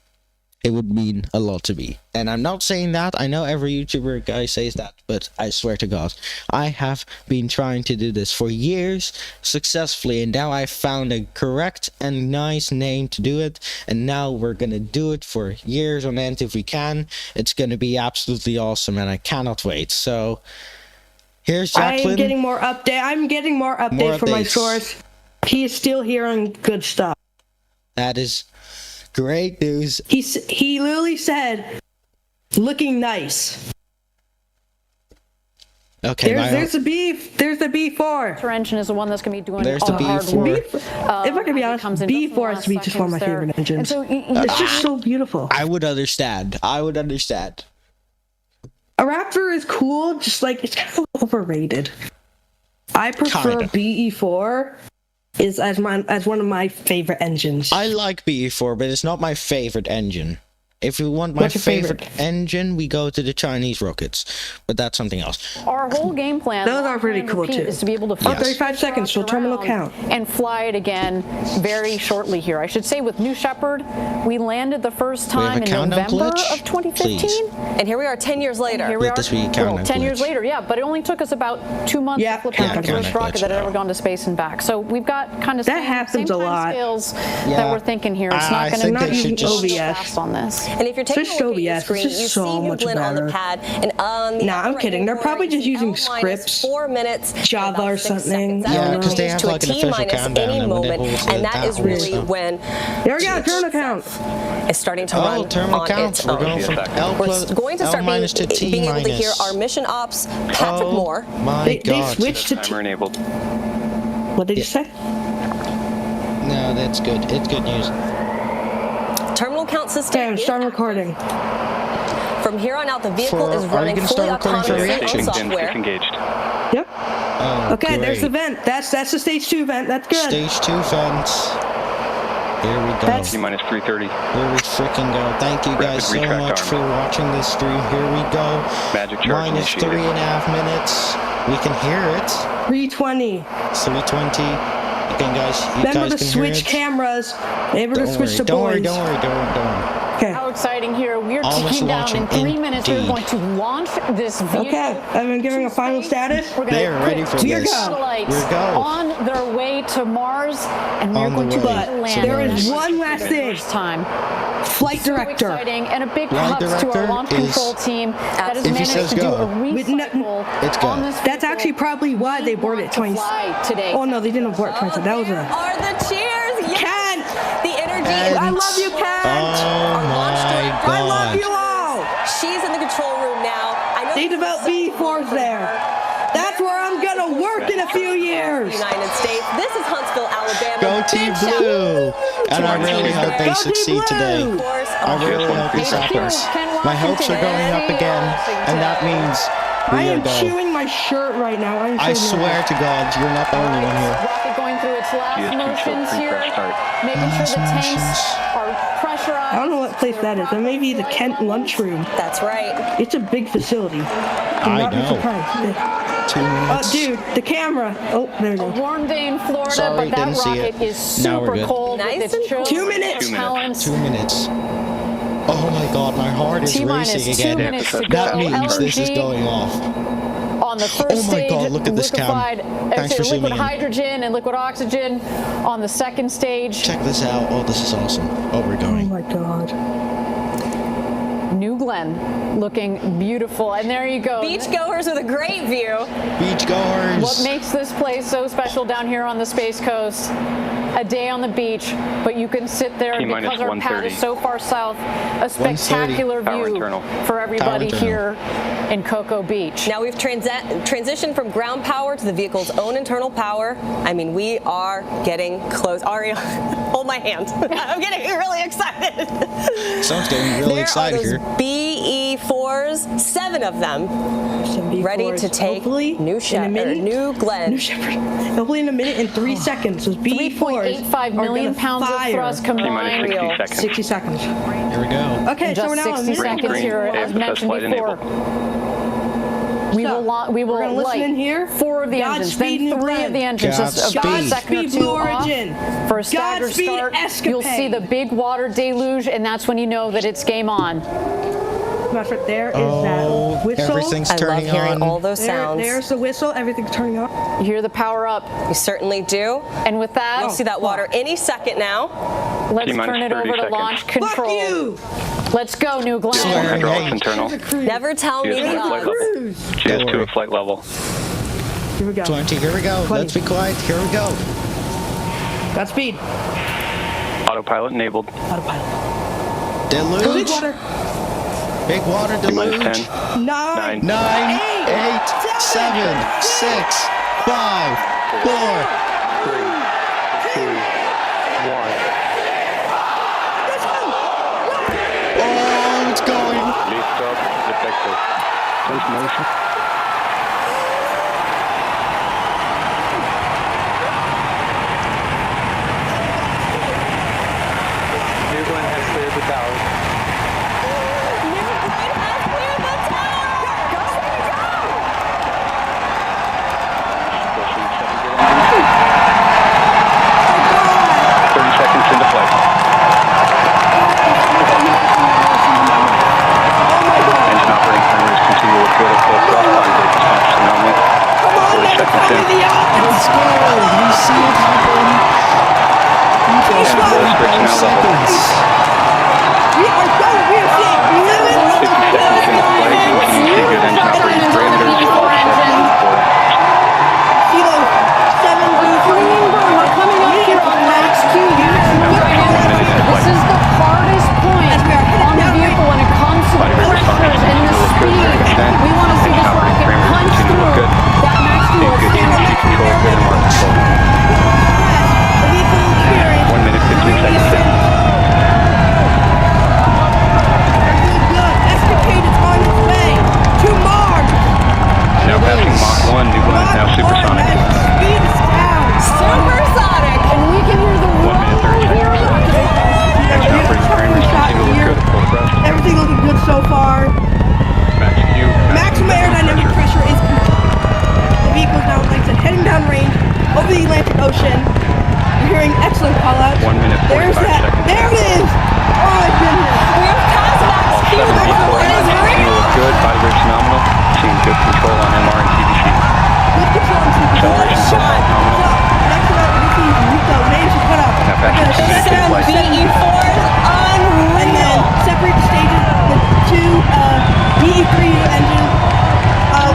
it would mean a lot to me. And I'm not saying that. I know every YouTuber guy says that, but I swear to God, I have been trying to do this for years successfully, and now I've found a correct and nice name to do it, and now we're gonna do it for years on end if we can. It's gonna be absolutely awesome, and I cannot wait. So here's Jacqueline. I'm getting more updates from my source. He is still hearing good stuff. That is great news. He literally said, "Looking nice." Okay, there's the B4. Her engine is the one that's going to be doing there's all the hard work. If I can be honest, B4 has to be just one of my favorite engines. So it's just so beautiful. I would understand. A Raptor is cool, just like it's kind of overrated. I prefer BE4 as one of my favorite engines. I like BE4, but it's not my favorite engine. If we want my favorite engine, we go to the Chinese rockets, but that's something else. Our whole game plan, those are pretty cool too, is to be able to 35 seconds till terminal count and fly it again very shortly here. I should say with New Shepard, we landed the first time in November of 2015, and here we are 10 years later. Here we are, 10 years later, yeah, but it only took us about 2 months to flip out the first rocket that had ever gone to space and back. So we've got kind of same kind of skills that we're thinking here. It's not going to be fast on this. And if you're taking a look at your screen, you see New Glenn on the pad, and on the I'm kidding. They're probably just using scripts, 4 minutes, Java or something. Yeah, because they have like an official countdown any moment, and that is really when there we go. Terminal count is starting to run on its own. We're going to start being able to hear our mission ops, Patrick Moore. My God. They switched to timer enabled. What did you say? No, that's good. It's good news. Terminal count system. Start recording. From here on out, the vehicle is running fully autonomously on software. Engaged. Yep. Oh, okay, there's the vent. That's the stage 2 vent. That's good. Stage 2 vent. Here we go. T-minus 330. Here we freaking go. Thank you guys so much for watching this stream. Here we go. Magic charge minus initiated. 3.5 minutes. We can hear it. 320. 320. Again, guys, remember to switch cameras. Remember to switch to boys. Don't worry. Okay. How exciting here. We're taking down in 3 minutes. We're going to launch this vehicle. Okay, I've been giving a final status. They are ready for this. Satellites on their way to Mars, and we're going to land. There is one last thing. Flight director. Exciting, and a big props to our launch control team that has managed to do a recycle on this. That's actually probably why they boarded 20. Oh no, they didn't abort 20. That was Are the cheers? Ken! The energy. I love you, Ken! Oh my God. I love you all! She's in the control room now. I know they developed B4s there. That's where I'm I'm gonna work in a few years. United States. This is Huntsville, Alabama. Go Team Blue! And I really hope they succeed today. I really hope this happens. My hopes are going up again, and that means I am chewing my shirt right now. I swear to God, you're not the only one here. Rocket going through its last motions here, making sure the tanks are pressurized. I don't know what place that is. That may be the Kent lunchroom. That's right. It's a big facility. I know. 2 minutes. Dude, the camera. Oh, there we go. A warm day in Florida, Sorry, but that didn't see rocket it. is Now we're super good. cold. Nice with its and cool. 2 minutes. 2 minutes. Oh my God, my heart is racing again. 2 minutes to That go. means this is LNG going off. on the first Oh my stage, God, look at this cam. Thanks for liquid zooming in. hydrogen and liquid oxygen on the second stage. Check this out. Oh, this is awesome. Oh, we're Oh going. my God. New Glenn looking beautiful. And there you go. Beachgoers with a great view. Beachgoers. What makes this place so special down here on the Space Coast? A day on the beach, but you can sit there T-minus because our pad is 130. so far south. A spectacular Power view internal. for everybody Power here in Cocoa Beach. Now we've transitioned from ground power to the vehicle's own internal power. I mean, we are getting close. Aria, hold my hand. I'm getting really excited. Someone's getting really excited here. BE4s, 7 of them, ready to take New Glenn. New Shepard. Hopefully in a minute and 3 seconds. Those BE4s 3.85 million pounds of thrust combined. 60 seconds. Here we go. Okay, so Just we're now 60 seconds here, as mentioned before. We will we're gonna listen light in here. 4 of the engines, Godspeed, then New 3 Glenn. of the engines, just about a Godspeed. second or Godspeed, 2 Blue off Origin. for a staggered Godspeed, start. EscaPADE. You'll see the big water deluge, and that's when you know that it's game on. There is that whistle. Everything's I love turning hearing on. all those sounds. There's the whistle. Everything's turning on. You hear the power up. You certainly do. And with that, You'll see that water any second now. let's T-minus turn it 30 over to seconds. launch Fuck control. you! Let's go, New Glenn. Hydraulics internal. Never tell me the GS1 flight odds. level. GS2 at flight level. Here we go. 20. Here we go. 20. Let's be quiet. Here we go. Godspeed. Autopilot enabled. Autopilot. Deluge. Water. Big water T-minus deluge. 10. 9. 9, 8, 7, 6, 5, 4. 3, 2, 1. Oh, it's going. Lift up. Effective. First motion. New Glenn has cleared the tower. Pushing 30 seconds into flight. Engine operating parameters continue with good at full thrust. Body rate response to normal. 40 seconds in. Let's go. You see it happen. And force bridge now level. 50 seconds into flight. Continue to see good engine operating parameters. All set. We're coming up here on max Q. This is the hardest point on the vehicle when it comes to the pressures and the speed. We want to see this rocket punch through that max Q. Good energy control, good MR control. 1 minute, 15 seconds in. EscaPADE is on its way to Mars. Now passing Mach 1, New Glenn is now supersonic. Speed is down. Supersonic! And we can hear the 1 minute, 30 seconds in. Engine operating parameters continue with good at full thrust. Everything looking good so far. Max Q. Maximum aerodynamic pressure is complete. The vehicle is now, like I said, heading down range over the Atlantic Ocean. You're hearing excellent callouts. 1 minute, 45 There's that. seconds. There it is. Oh my goodness. We're past max All Q. 7 V4 engines continue with good. Body rate's nominal. Seeing good control on MR and TBC. Good control on CPC. What a shot. Next round, Rico managed to cut up. Now We're passing gonna 2 minutes in set flight. BE4s, and then unreal. separate the stages. The two BE3 engine,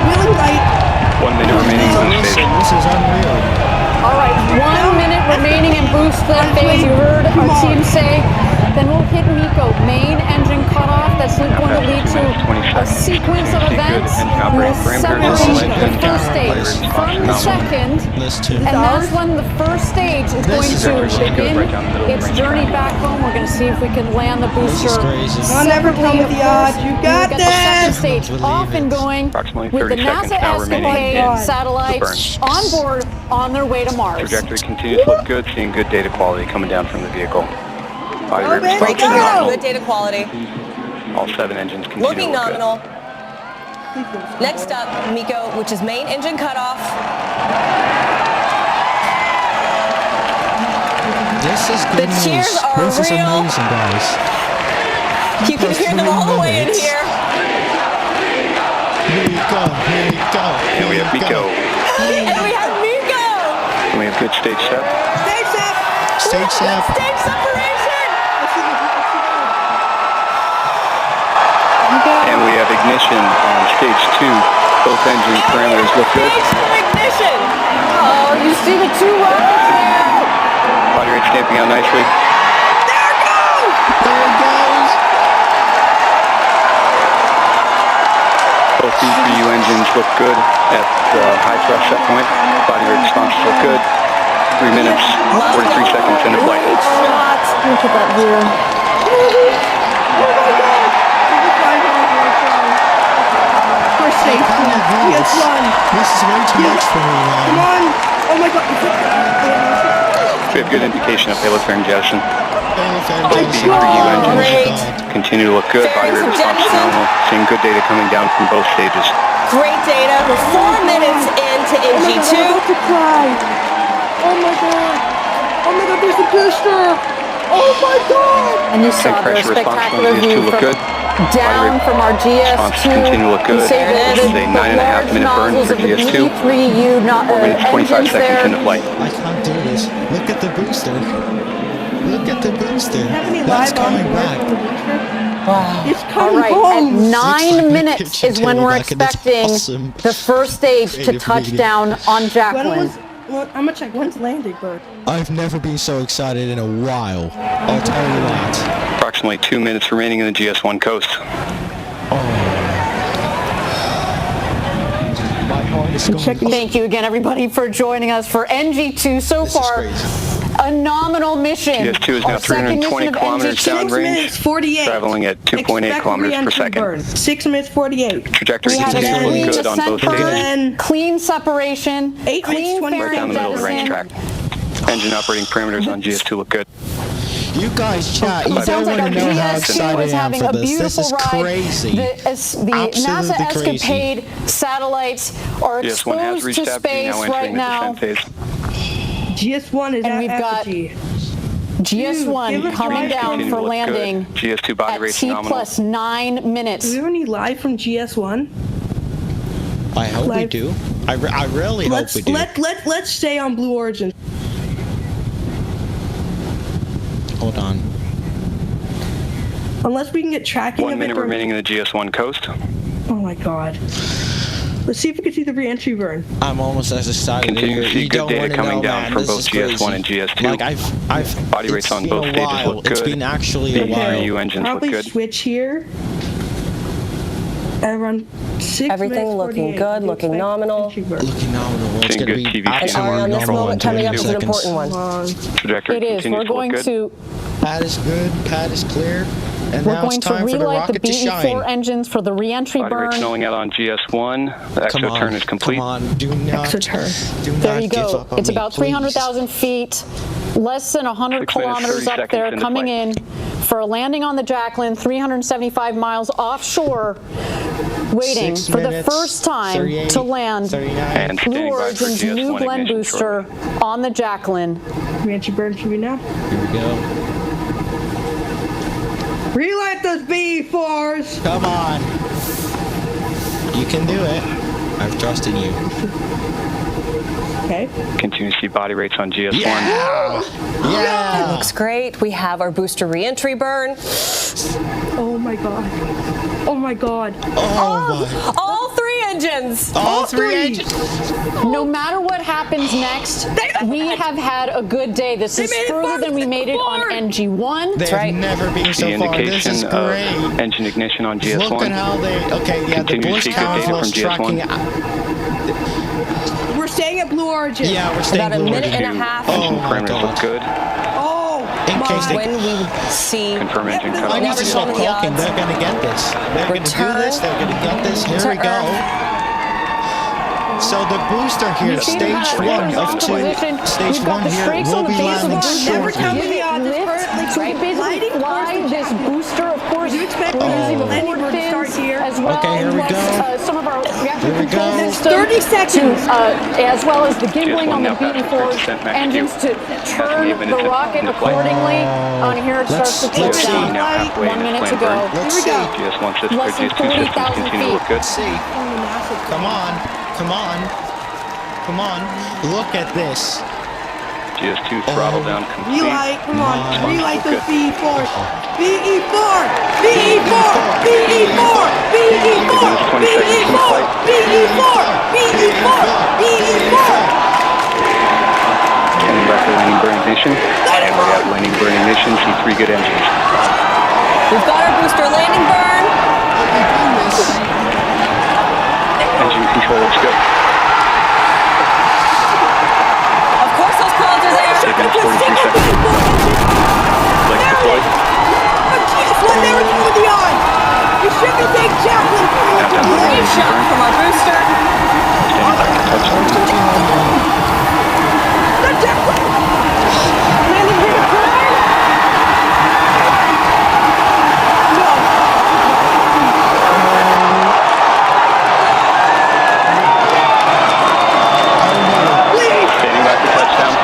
wheeling right. 1 minute remaining on the stage. This is unreal. All right, 1 minute remaining in boost phase. You heard our team say Then we'll hit MECO, main engine cutoff. That's going to lead to a sequence of events. We'll separate the first stage from the second, and that's when the first stage is going to begin its journey back home. We're going to see if we can land the booster. I'll never come with the odds. You got this! The second stage off and going with the NASA EscaPADE satellites on board on their way to Mars. Trajectory continues to look good, seeing good data quality coming down from the vehicle. Body rate Great to response hear. nominal. Good data quality. All 7 engines continue Looking to look nominal. Next up, MECO, which is main engine cutoff. This is good The cheers news. are This is real. amazing, guys. You can hear them all the way in here. Here we go. Here we go. And we have MECO. And we have MECO. And we have good stage set. Stage set. Stage set. Stage separation. And we have ignition on stage 2. Both engine parameters look good. Stage 2 ignition. Oh, you see the 2 rockets there. Body rate stamping out nicely. There it goes. Both B3U engines look good at the high thrust set point. Body rate responses look good. 3 minutes, 43 seconds into flight. Let me put that here. First stage. Yes, one. This is way too much for me, man. Come on. Oh my God. We have good indication of payload fairing jettison. Payload B3U engines continue to look good. Body rate response is normal. Seeing good data coming down from both stages. Great data. We're 4 minutes into NG2. Oh my God. Oh my God, there's the booster. Oh my God. And you saw the Pressure response spectacular on GS2 view look from good. down from our Response continue to look good. GS2. This is a 9.5 minute burn for GS2. 4 minutes, 25 seconds into flight. I can't do this. Look at the booster. Look at the booster. That's coming back. Wow. It's All coming right, home. at 9 minutes is when we're expecting the first stage to touch down on Jacqueline. I'm gonna check. When's landing, Bird? I've never been so excited in a while. I'll tell you that. Approximately 2 minutes remaining in the GS1 coast. Thank you again, everybody, for joining us for NG2 so far. A nominal mission. GS2 is now 320 kilometers downrange, 48. traveling at 2.8 kilometers per second. Burn. 6 minutes 48. Trajectory We have continues to clean look good on both descent stages. burn, clean separation, 8 minutes clean 20 Right down the middle of the range track. Engine operating parameters on GS2 look good. You guys chat, you It don't sounds like want our to know how GS2 excited is I am having for a this. This beautiful is ride. crazy. The NASA Absolutely crazy. EscaPADE satellites are GS1 has exposed reached to apogee, space now right entering the now. descent phase. GS1 is And at we've got apogee. GS1 give it coming a try. down Continue for to look landing good. GS2 body at rate T nominal. plus 9 minutes. Do we have any live from GS1? I hope we Like- do. I really hope Let's we do. let's stay on Blue Origin. Hold on. Unless we can get tracking 1 of it. minute during- remaining in the GS1 coast. Oh my God. Let's see if we can see the re-entry burn. I'm almost as excited. Continue to see You good don't data wanna coming know, down man. from This both is GS1 crazy. and GS2. Like I've Body rates it's on been both a stages while. look good. It's been actually a while. B3U engines look Probably good. switch here. Around 6 Everything minutes looking 48. good, We looking expect nominal. entry burn. Looking nominal. It's Seeing going to good be TV And absolutely on this nominal moment in coming up 20 is an seconds. important one. Trajectory It is. continues We're to look going good. to Pad is good. Pad is clear. And we're now going it's to time for the relight the rocket to BE4 shine. engines for the re-entry Body rate burn. snowing out on GS1. The Come on, exoturn is complete. Come on, do not, Exoturn. do There not you give go. up on It's me, about please. 300,000 feet, less than 100 6 minutes, kilometers 30 up seconds there, into coming flight. in for a landing on the Jacqueline, 375 miles offshore, waiting 6 for the minutes, first time 38, to land 39. And Blue standing by for Origin's new GS1 Glenn ignition booster shortly. on the Jacqueline. Re-entry burn for you now. Here we go. Relight those B4s! Come on. You can do it. I've trusted you. Okay. Continue to see body rates on GS1. Yeah! Yeah! Looks great. We have our booster re-entry burn. Oh my God. Oh my God. Oh my. All 3 engines engines. All three engines. No matter what happens next, we have had a good day. This is further than we made it on NG1. They've never been so far. This is great. Engine ignition on GS1. Look at how they. Okay, yeah, the voice count was tracking. We're staying at Blue Origin. Yeah, we're staying about a minute and a half. Engine parameters look good. Oh, in case they when we see confirm engine cutoff. I need to stop talking. They're gonna get this. They're gonna do this. They're gonna get this. Here we go. So the booster here, stage 1 of 2, stage 1 here will be landing shortly. So we basically fly this booster, of course. We're using the forward fins as well. Okay, here we go. Some of our reactor control There's systems 30 seconds. As well as the gimbling on the BE4 engines to turn the rocket accordingly. On here it starts to take down. 1 minute to go. Let's see. GS1 systems, Less than GS2 systems 40,000 continue to look good. Let's see. Come on. Come on. Come on. Look at this. GS2 throttle down complete. Relight, come on. Relight those BE4s. BE4! BE4! BE4! BE4! BE4! BE4! BE4! BE4! Coming back to landing burn ignition. We have landing burn ignition. See 3 good engines. We've got our booster landing burn. Engine control looks good. Of course those clouds are there. Signals 43 seconds. Flight deployed. One there is over the eye. You should be taking Jacqueline. Great shot from our booster. Standing by for touchdown. Landing gear prime. Standing by for touchdown.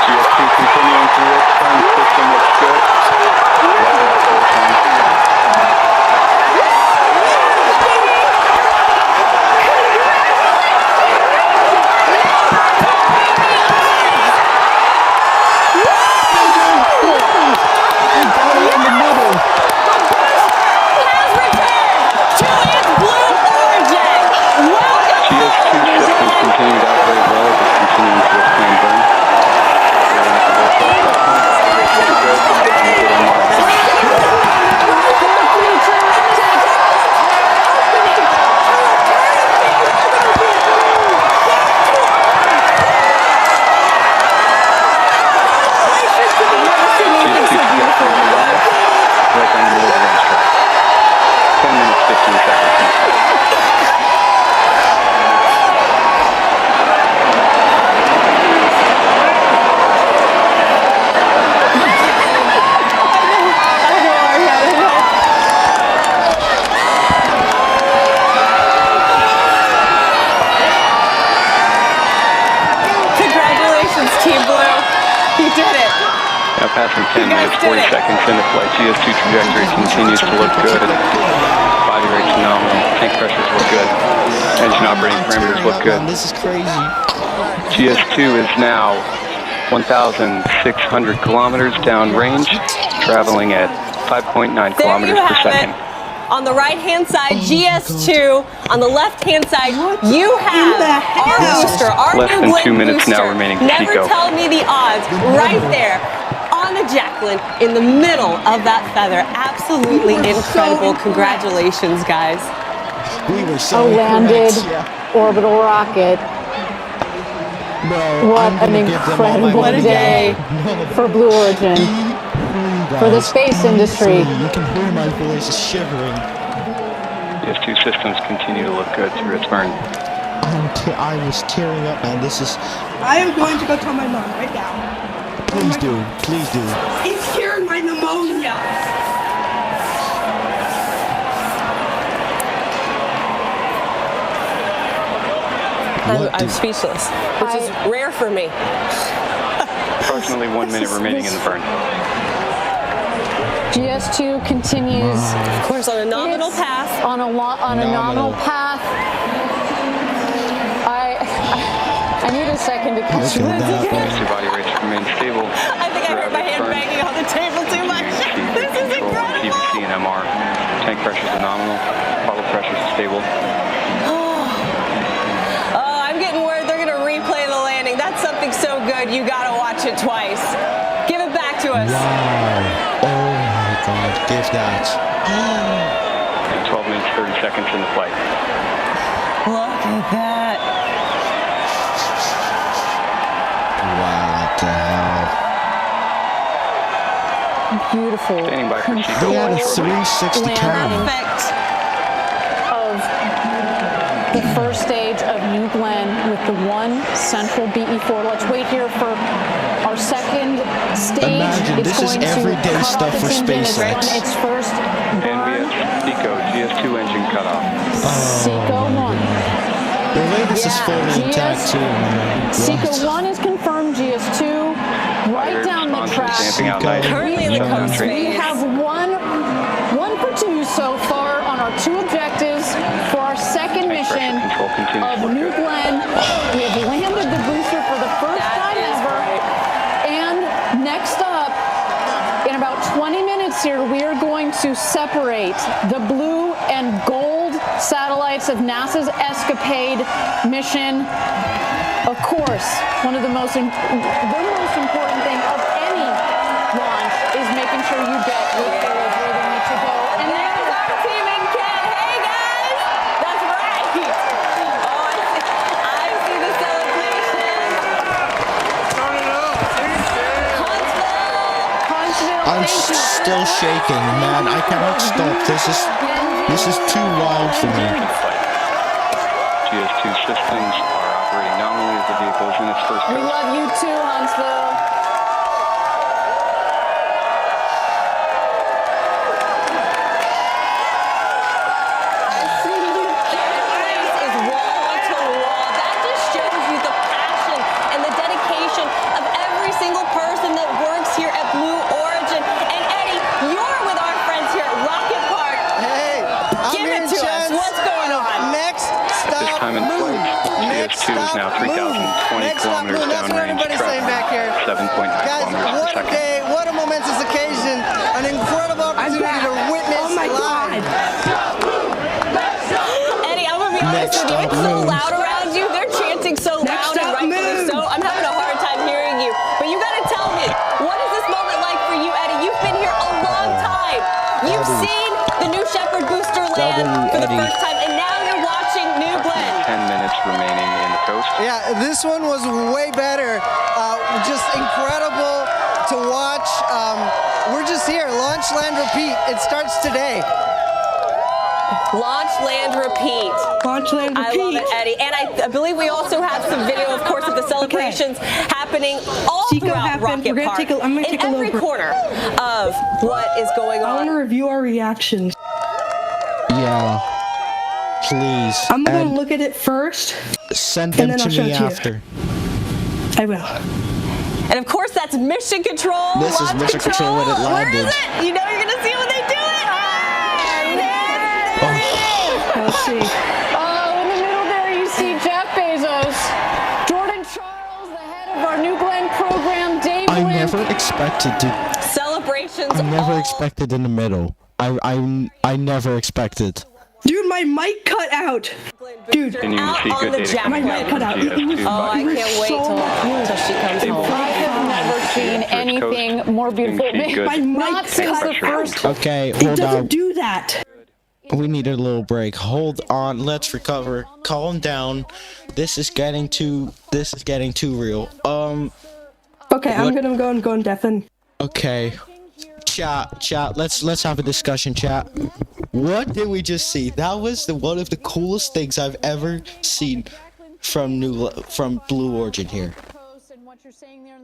GS2 continuing through its turn. System looks good. GS2 systems continue to operate well. Just continuing to expand burn. Right down the middle of the racetrack. 10 minutes, 15 seconds. Congratulations, Team Blue. You did it. Now passing 10 minutes, 40 seconds into flight. GS2 trajectory continues to look good. Body rate's phenomenal. Tank pressures look good. Engine operating parameters look good. This is crazy. GS2 is now 1,600 kilometers downrange, traveling at 5.9 kilometers per second. On the right-hand side, GS2. On the left-hand side, you have our booster, our Less new than Blink 2 minutes booster. now remaining to Never Chico. tell me the odds. Right there, on a Jacqueline, in the middle of that feather. Absolutely incredible. Congratulations, guys. We were so A landed orbital rocket. Bro, What an incredible day for Blue Origin, for the space industry. You can hear my voice shivering. GS2 systems continue to look good through its burn. I was tearing up, man. This is. I am going to go tell my mom right now. Please do. Please do. It's curing my pneumonia. I'm speechless, which is rare for me. Approximately 1 minute remaining in the burn. GS2 continues. Of course, on a nominal path. On a nominal path. I need a second to catch this again. remain stable. I think I heard my hand banging on the table too much. This is incredible. PVC and MR. Tank pressure is nominal. Bubble pressure is stable. Oh, I'm getting word they're going to replay the landing. That's something so good, you got to watch it twice. Give it back to us. Wow. Oh my God, give that. 12 minutes, 30 seconds in the flight. Look at that. Wow, what the hell? Beautiful. Standing by for They had a 360 cam. Effect of the first stage of New Glenn with the one central BE4. Let's wait here for our second stage. Imagine, this is everyday stuff for SpaceX. Its first burn. SECO, GS2 engine cutoff. SECO 1. The way this is fully intact too. SECO 1 is confirmed. GS2 right down the track. Currently in the coast phase. We have one for two so far on our two objectives for our second mission of New Glenn. We have landed the booster for the first time ever. And next up, in about 20 minutes here, we are going to separate the blue and gold satellites of NASA's EscaPADE mission. Of course, the most important thing of any launch is making sure you get your payloads where they need to go. And there's our team in Ken. Hey guys, that's right. Oh, I see the celebration. Huntsville. I'm still shaking, man. I cannot stop. This is too wild for me. GS2 systems are operating nominally as the vehicle is in its first We coast. love you too, Huntsville. GS2 is now 3,020 kilometers downrange, traveling 7.9 kilometers per second. Day, what a momentous occasion, an incredible opportunity to witness live. Eddie, I'm going to be honest with you, it's so loud around you. They're chanting so loud and rightfully so. I'm having a hard time hearing you. But you got to tell me, what is this moment like for you, Eddie? You've been here a long time. You've seen the New Shepard booster land for the first time, and now you're watching New Glenn. 10 minutes remaining in the coast. Yeah, this one was way better. Just incredible to watch. We're just here. Launch, land, repeat. It starts today. Launch, land, repeat. Launch, land, repeat. I love it, Eddie. And I believe we also have some video, of course, of the celebrations happening all throughout Rocket Park. I'm going to take a every corner of what is going on. I want to review our reactions. Yeah. Please. I'm going to look at it first. Send them to me after. I will. And of course, that's mission control. This is mission control when it landed. Where is it? You know you're going to see when they do it. Let's see. Oh, in the middle there, you see Jeff Bezos, Jordan Charles, the head of our New Glenn program, Dave I never expected to. Celebrations. I never expected in the middle. I never expected. Dude, my mic cut out. Dude, out on the jack. My mic cut out. Oh, I can't wait till she comes home. I have never seen anything more beautiful. My mic Not since the first. Okay, It hold on. doesn't do that. We need a little break. Hold on. Let's recover. Calm down. This is getting too real. Okay, I'm gonna go and deafen. Okay. Chat. Let's have a discussion, chat. What did we just see? That was one of the coolest things I've ever seen from Blue Origin here.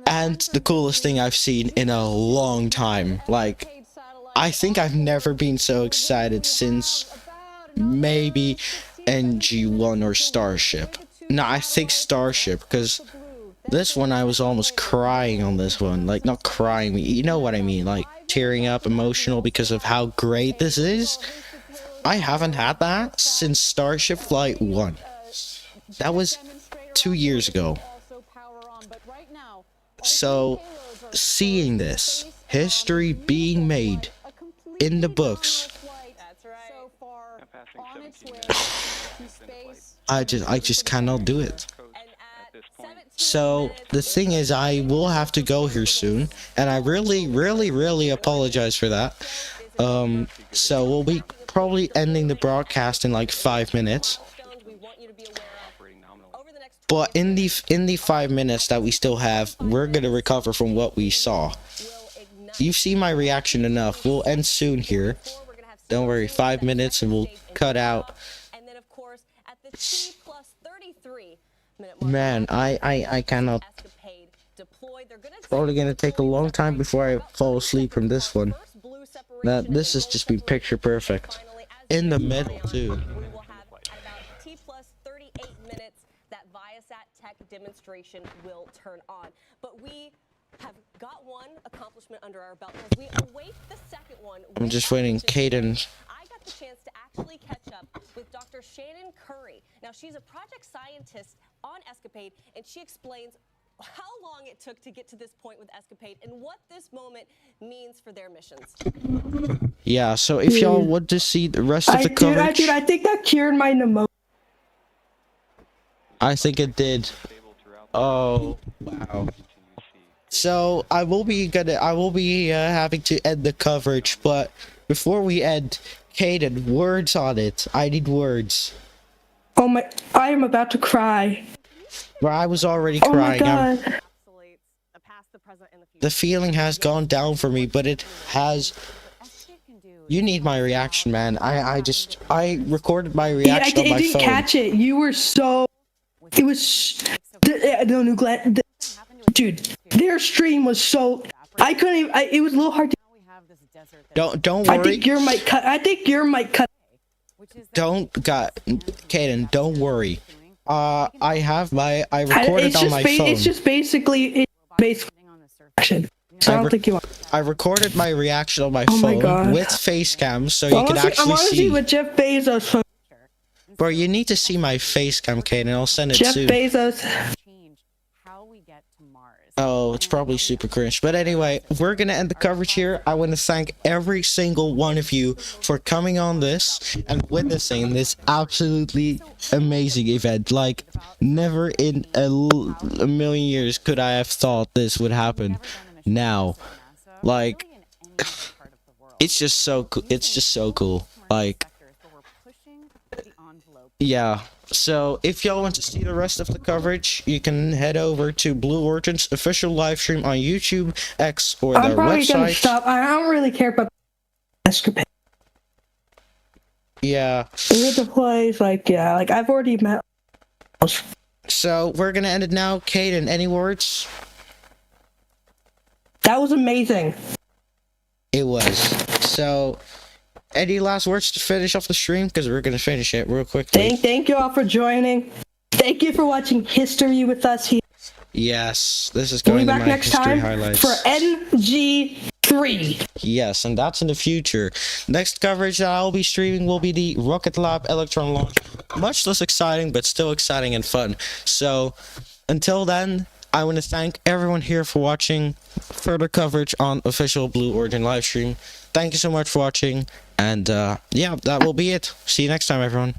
And the coolest thing I've seen in a long time. Like, I think I've never been so excited since maybe NG-1 or Starship. No, I think Starship, because this one I was almost crying on this one. Like, not crying, you know what I mean, like tearing up, emotional because of how great this is. I haven't had that since Starship Flight 1. That was 2 years ago. So, seeing this history being made in the books, I just cannot do it. So the thing is, I will have to go here soon, and I really apologize for that. So we'll be probably ending the broadcast in like 5 minutes. But in the 5 minutes that we still have, we're gonna recover from what we saw. You've seen my reaction enough. We'll end soon here. Don't worry, 5 minutes and we'll cut out. Man, I cannot. Probably gonna take a long time before I fall asleep from this one. This has just been picture perfect. In the middle too. Demonstration will turn on, but we have got one accomplishment under our belt as we await the second one. I'm just waiting. Caden. I got the chance to actually catch up with Dr. Shannon Curry. Now, she's a project scientist on EscaPADE, and she explains how long it took to get to this point with EscaPADE and what this moment means for their missions. Yeah, so if y'all want to see the rest of the coverage, I think that cured my pneumonia. I think it did. Oh wow. So I will be having to end the coverage, but before we end, Caden, words on it. I need words. Oh my! I am about to cry. Well, I was already crying. Oh my God. The feeling has gone down for me, but it has. You need my reaction, man. I recorded my reaction on my phone. I didn't catch it. You were so. It was dude. Their stream was so. I couldn't even. It was a little hard to. Don't worry. I think your mic cut. Caden, don't worry. I recorded on my phone. It's just basically action. So I don't think you want. I recorded my reaction on my phone with face cam, so you can actually see. I want to see what Jeff Bezos. Bro, you need to see my face cam, Caden. I'll send it soon. Jeff Bezos. Oh, it's probably super cringe. But anyway, we're gonna end the coverage here. I want to thank every single one of you for coming on this and witnessing this absolutely amazing event. Like, never in a million years could I have thought this would happen. Now, like, it's just so cool. It's just so cool. Like, yeah. So if y'all want to see the rest of the coverage, you can head over to Blue Origin's official live stream on YouTube, X, or their website. I'm probably gonna stop. I don't really care about EscaPADE. Yeah. With the plays, like I've already met. So we're gonna end it now. Caden, any words? That was amazing. It was. So, any last words to finish off the stream? Because we're gonna finish it real quickly. Thank you all for joining. Thank you for watching history with us here. Yes, this is going to be my next history time highlights for NG3. Yes, and that's in the future. Next coverage that I'll be streaming will be the Rocket Lab Electron launch. Much less exciting, but still exciting and fun. So, until then, I want to thank everyone here for watching further coverage on official Blue Origin livestream. Thank you so much for watching, and yeah, that will be it. See you next time, everyone.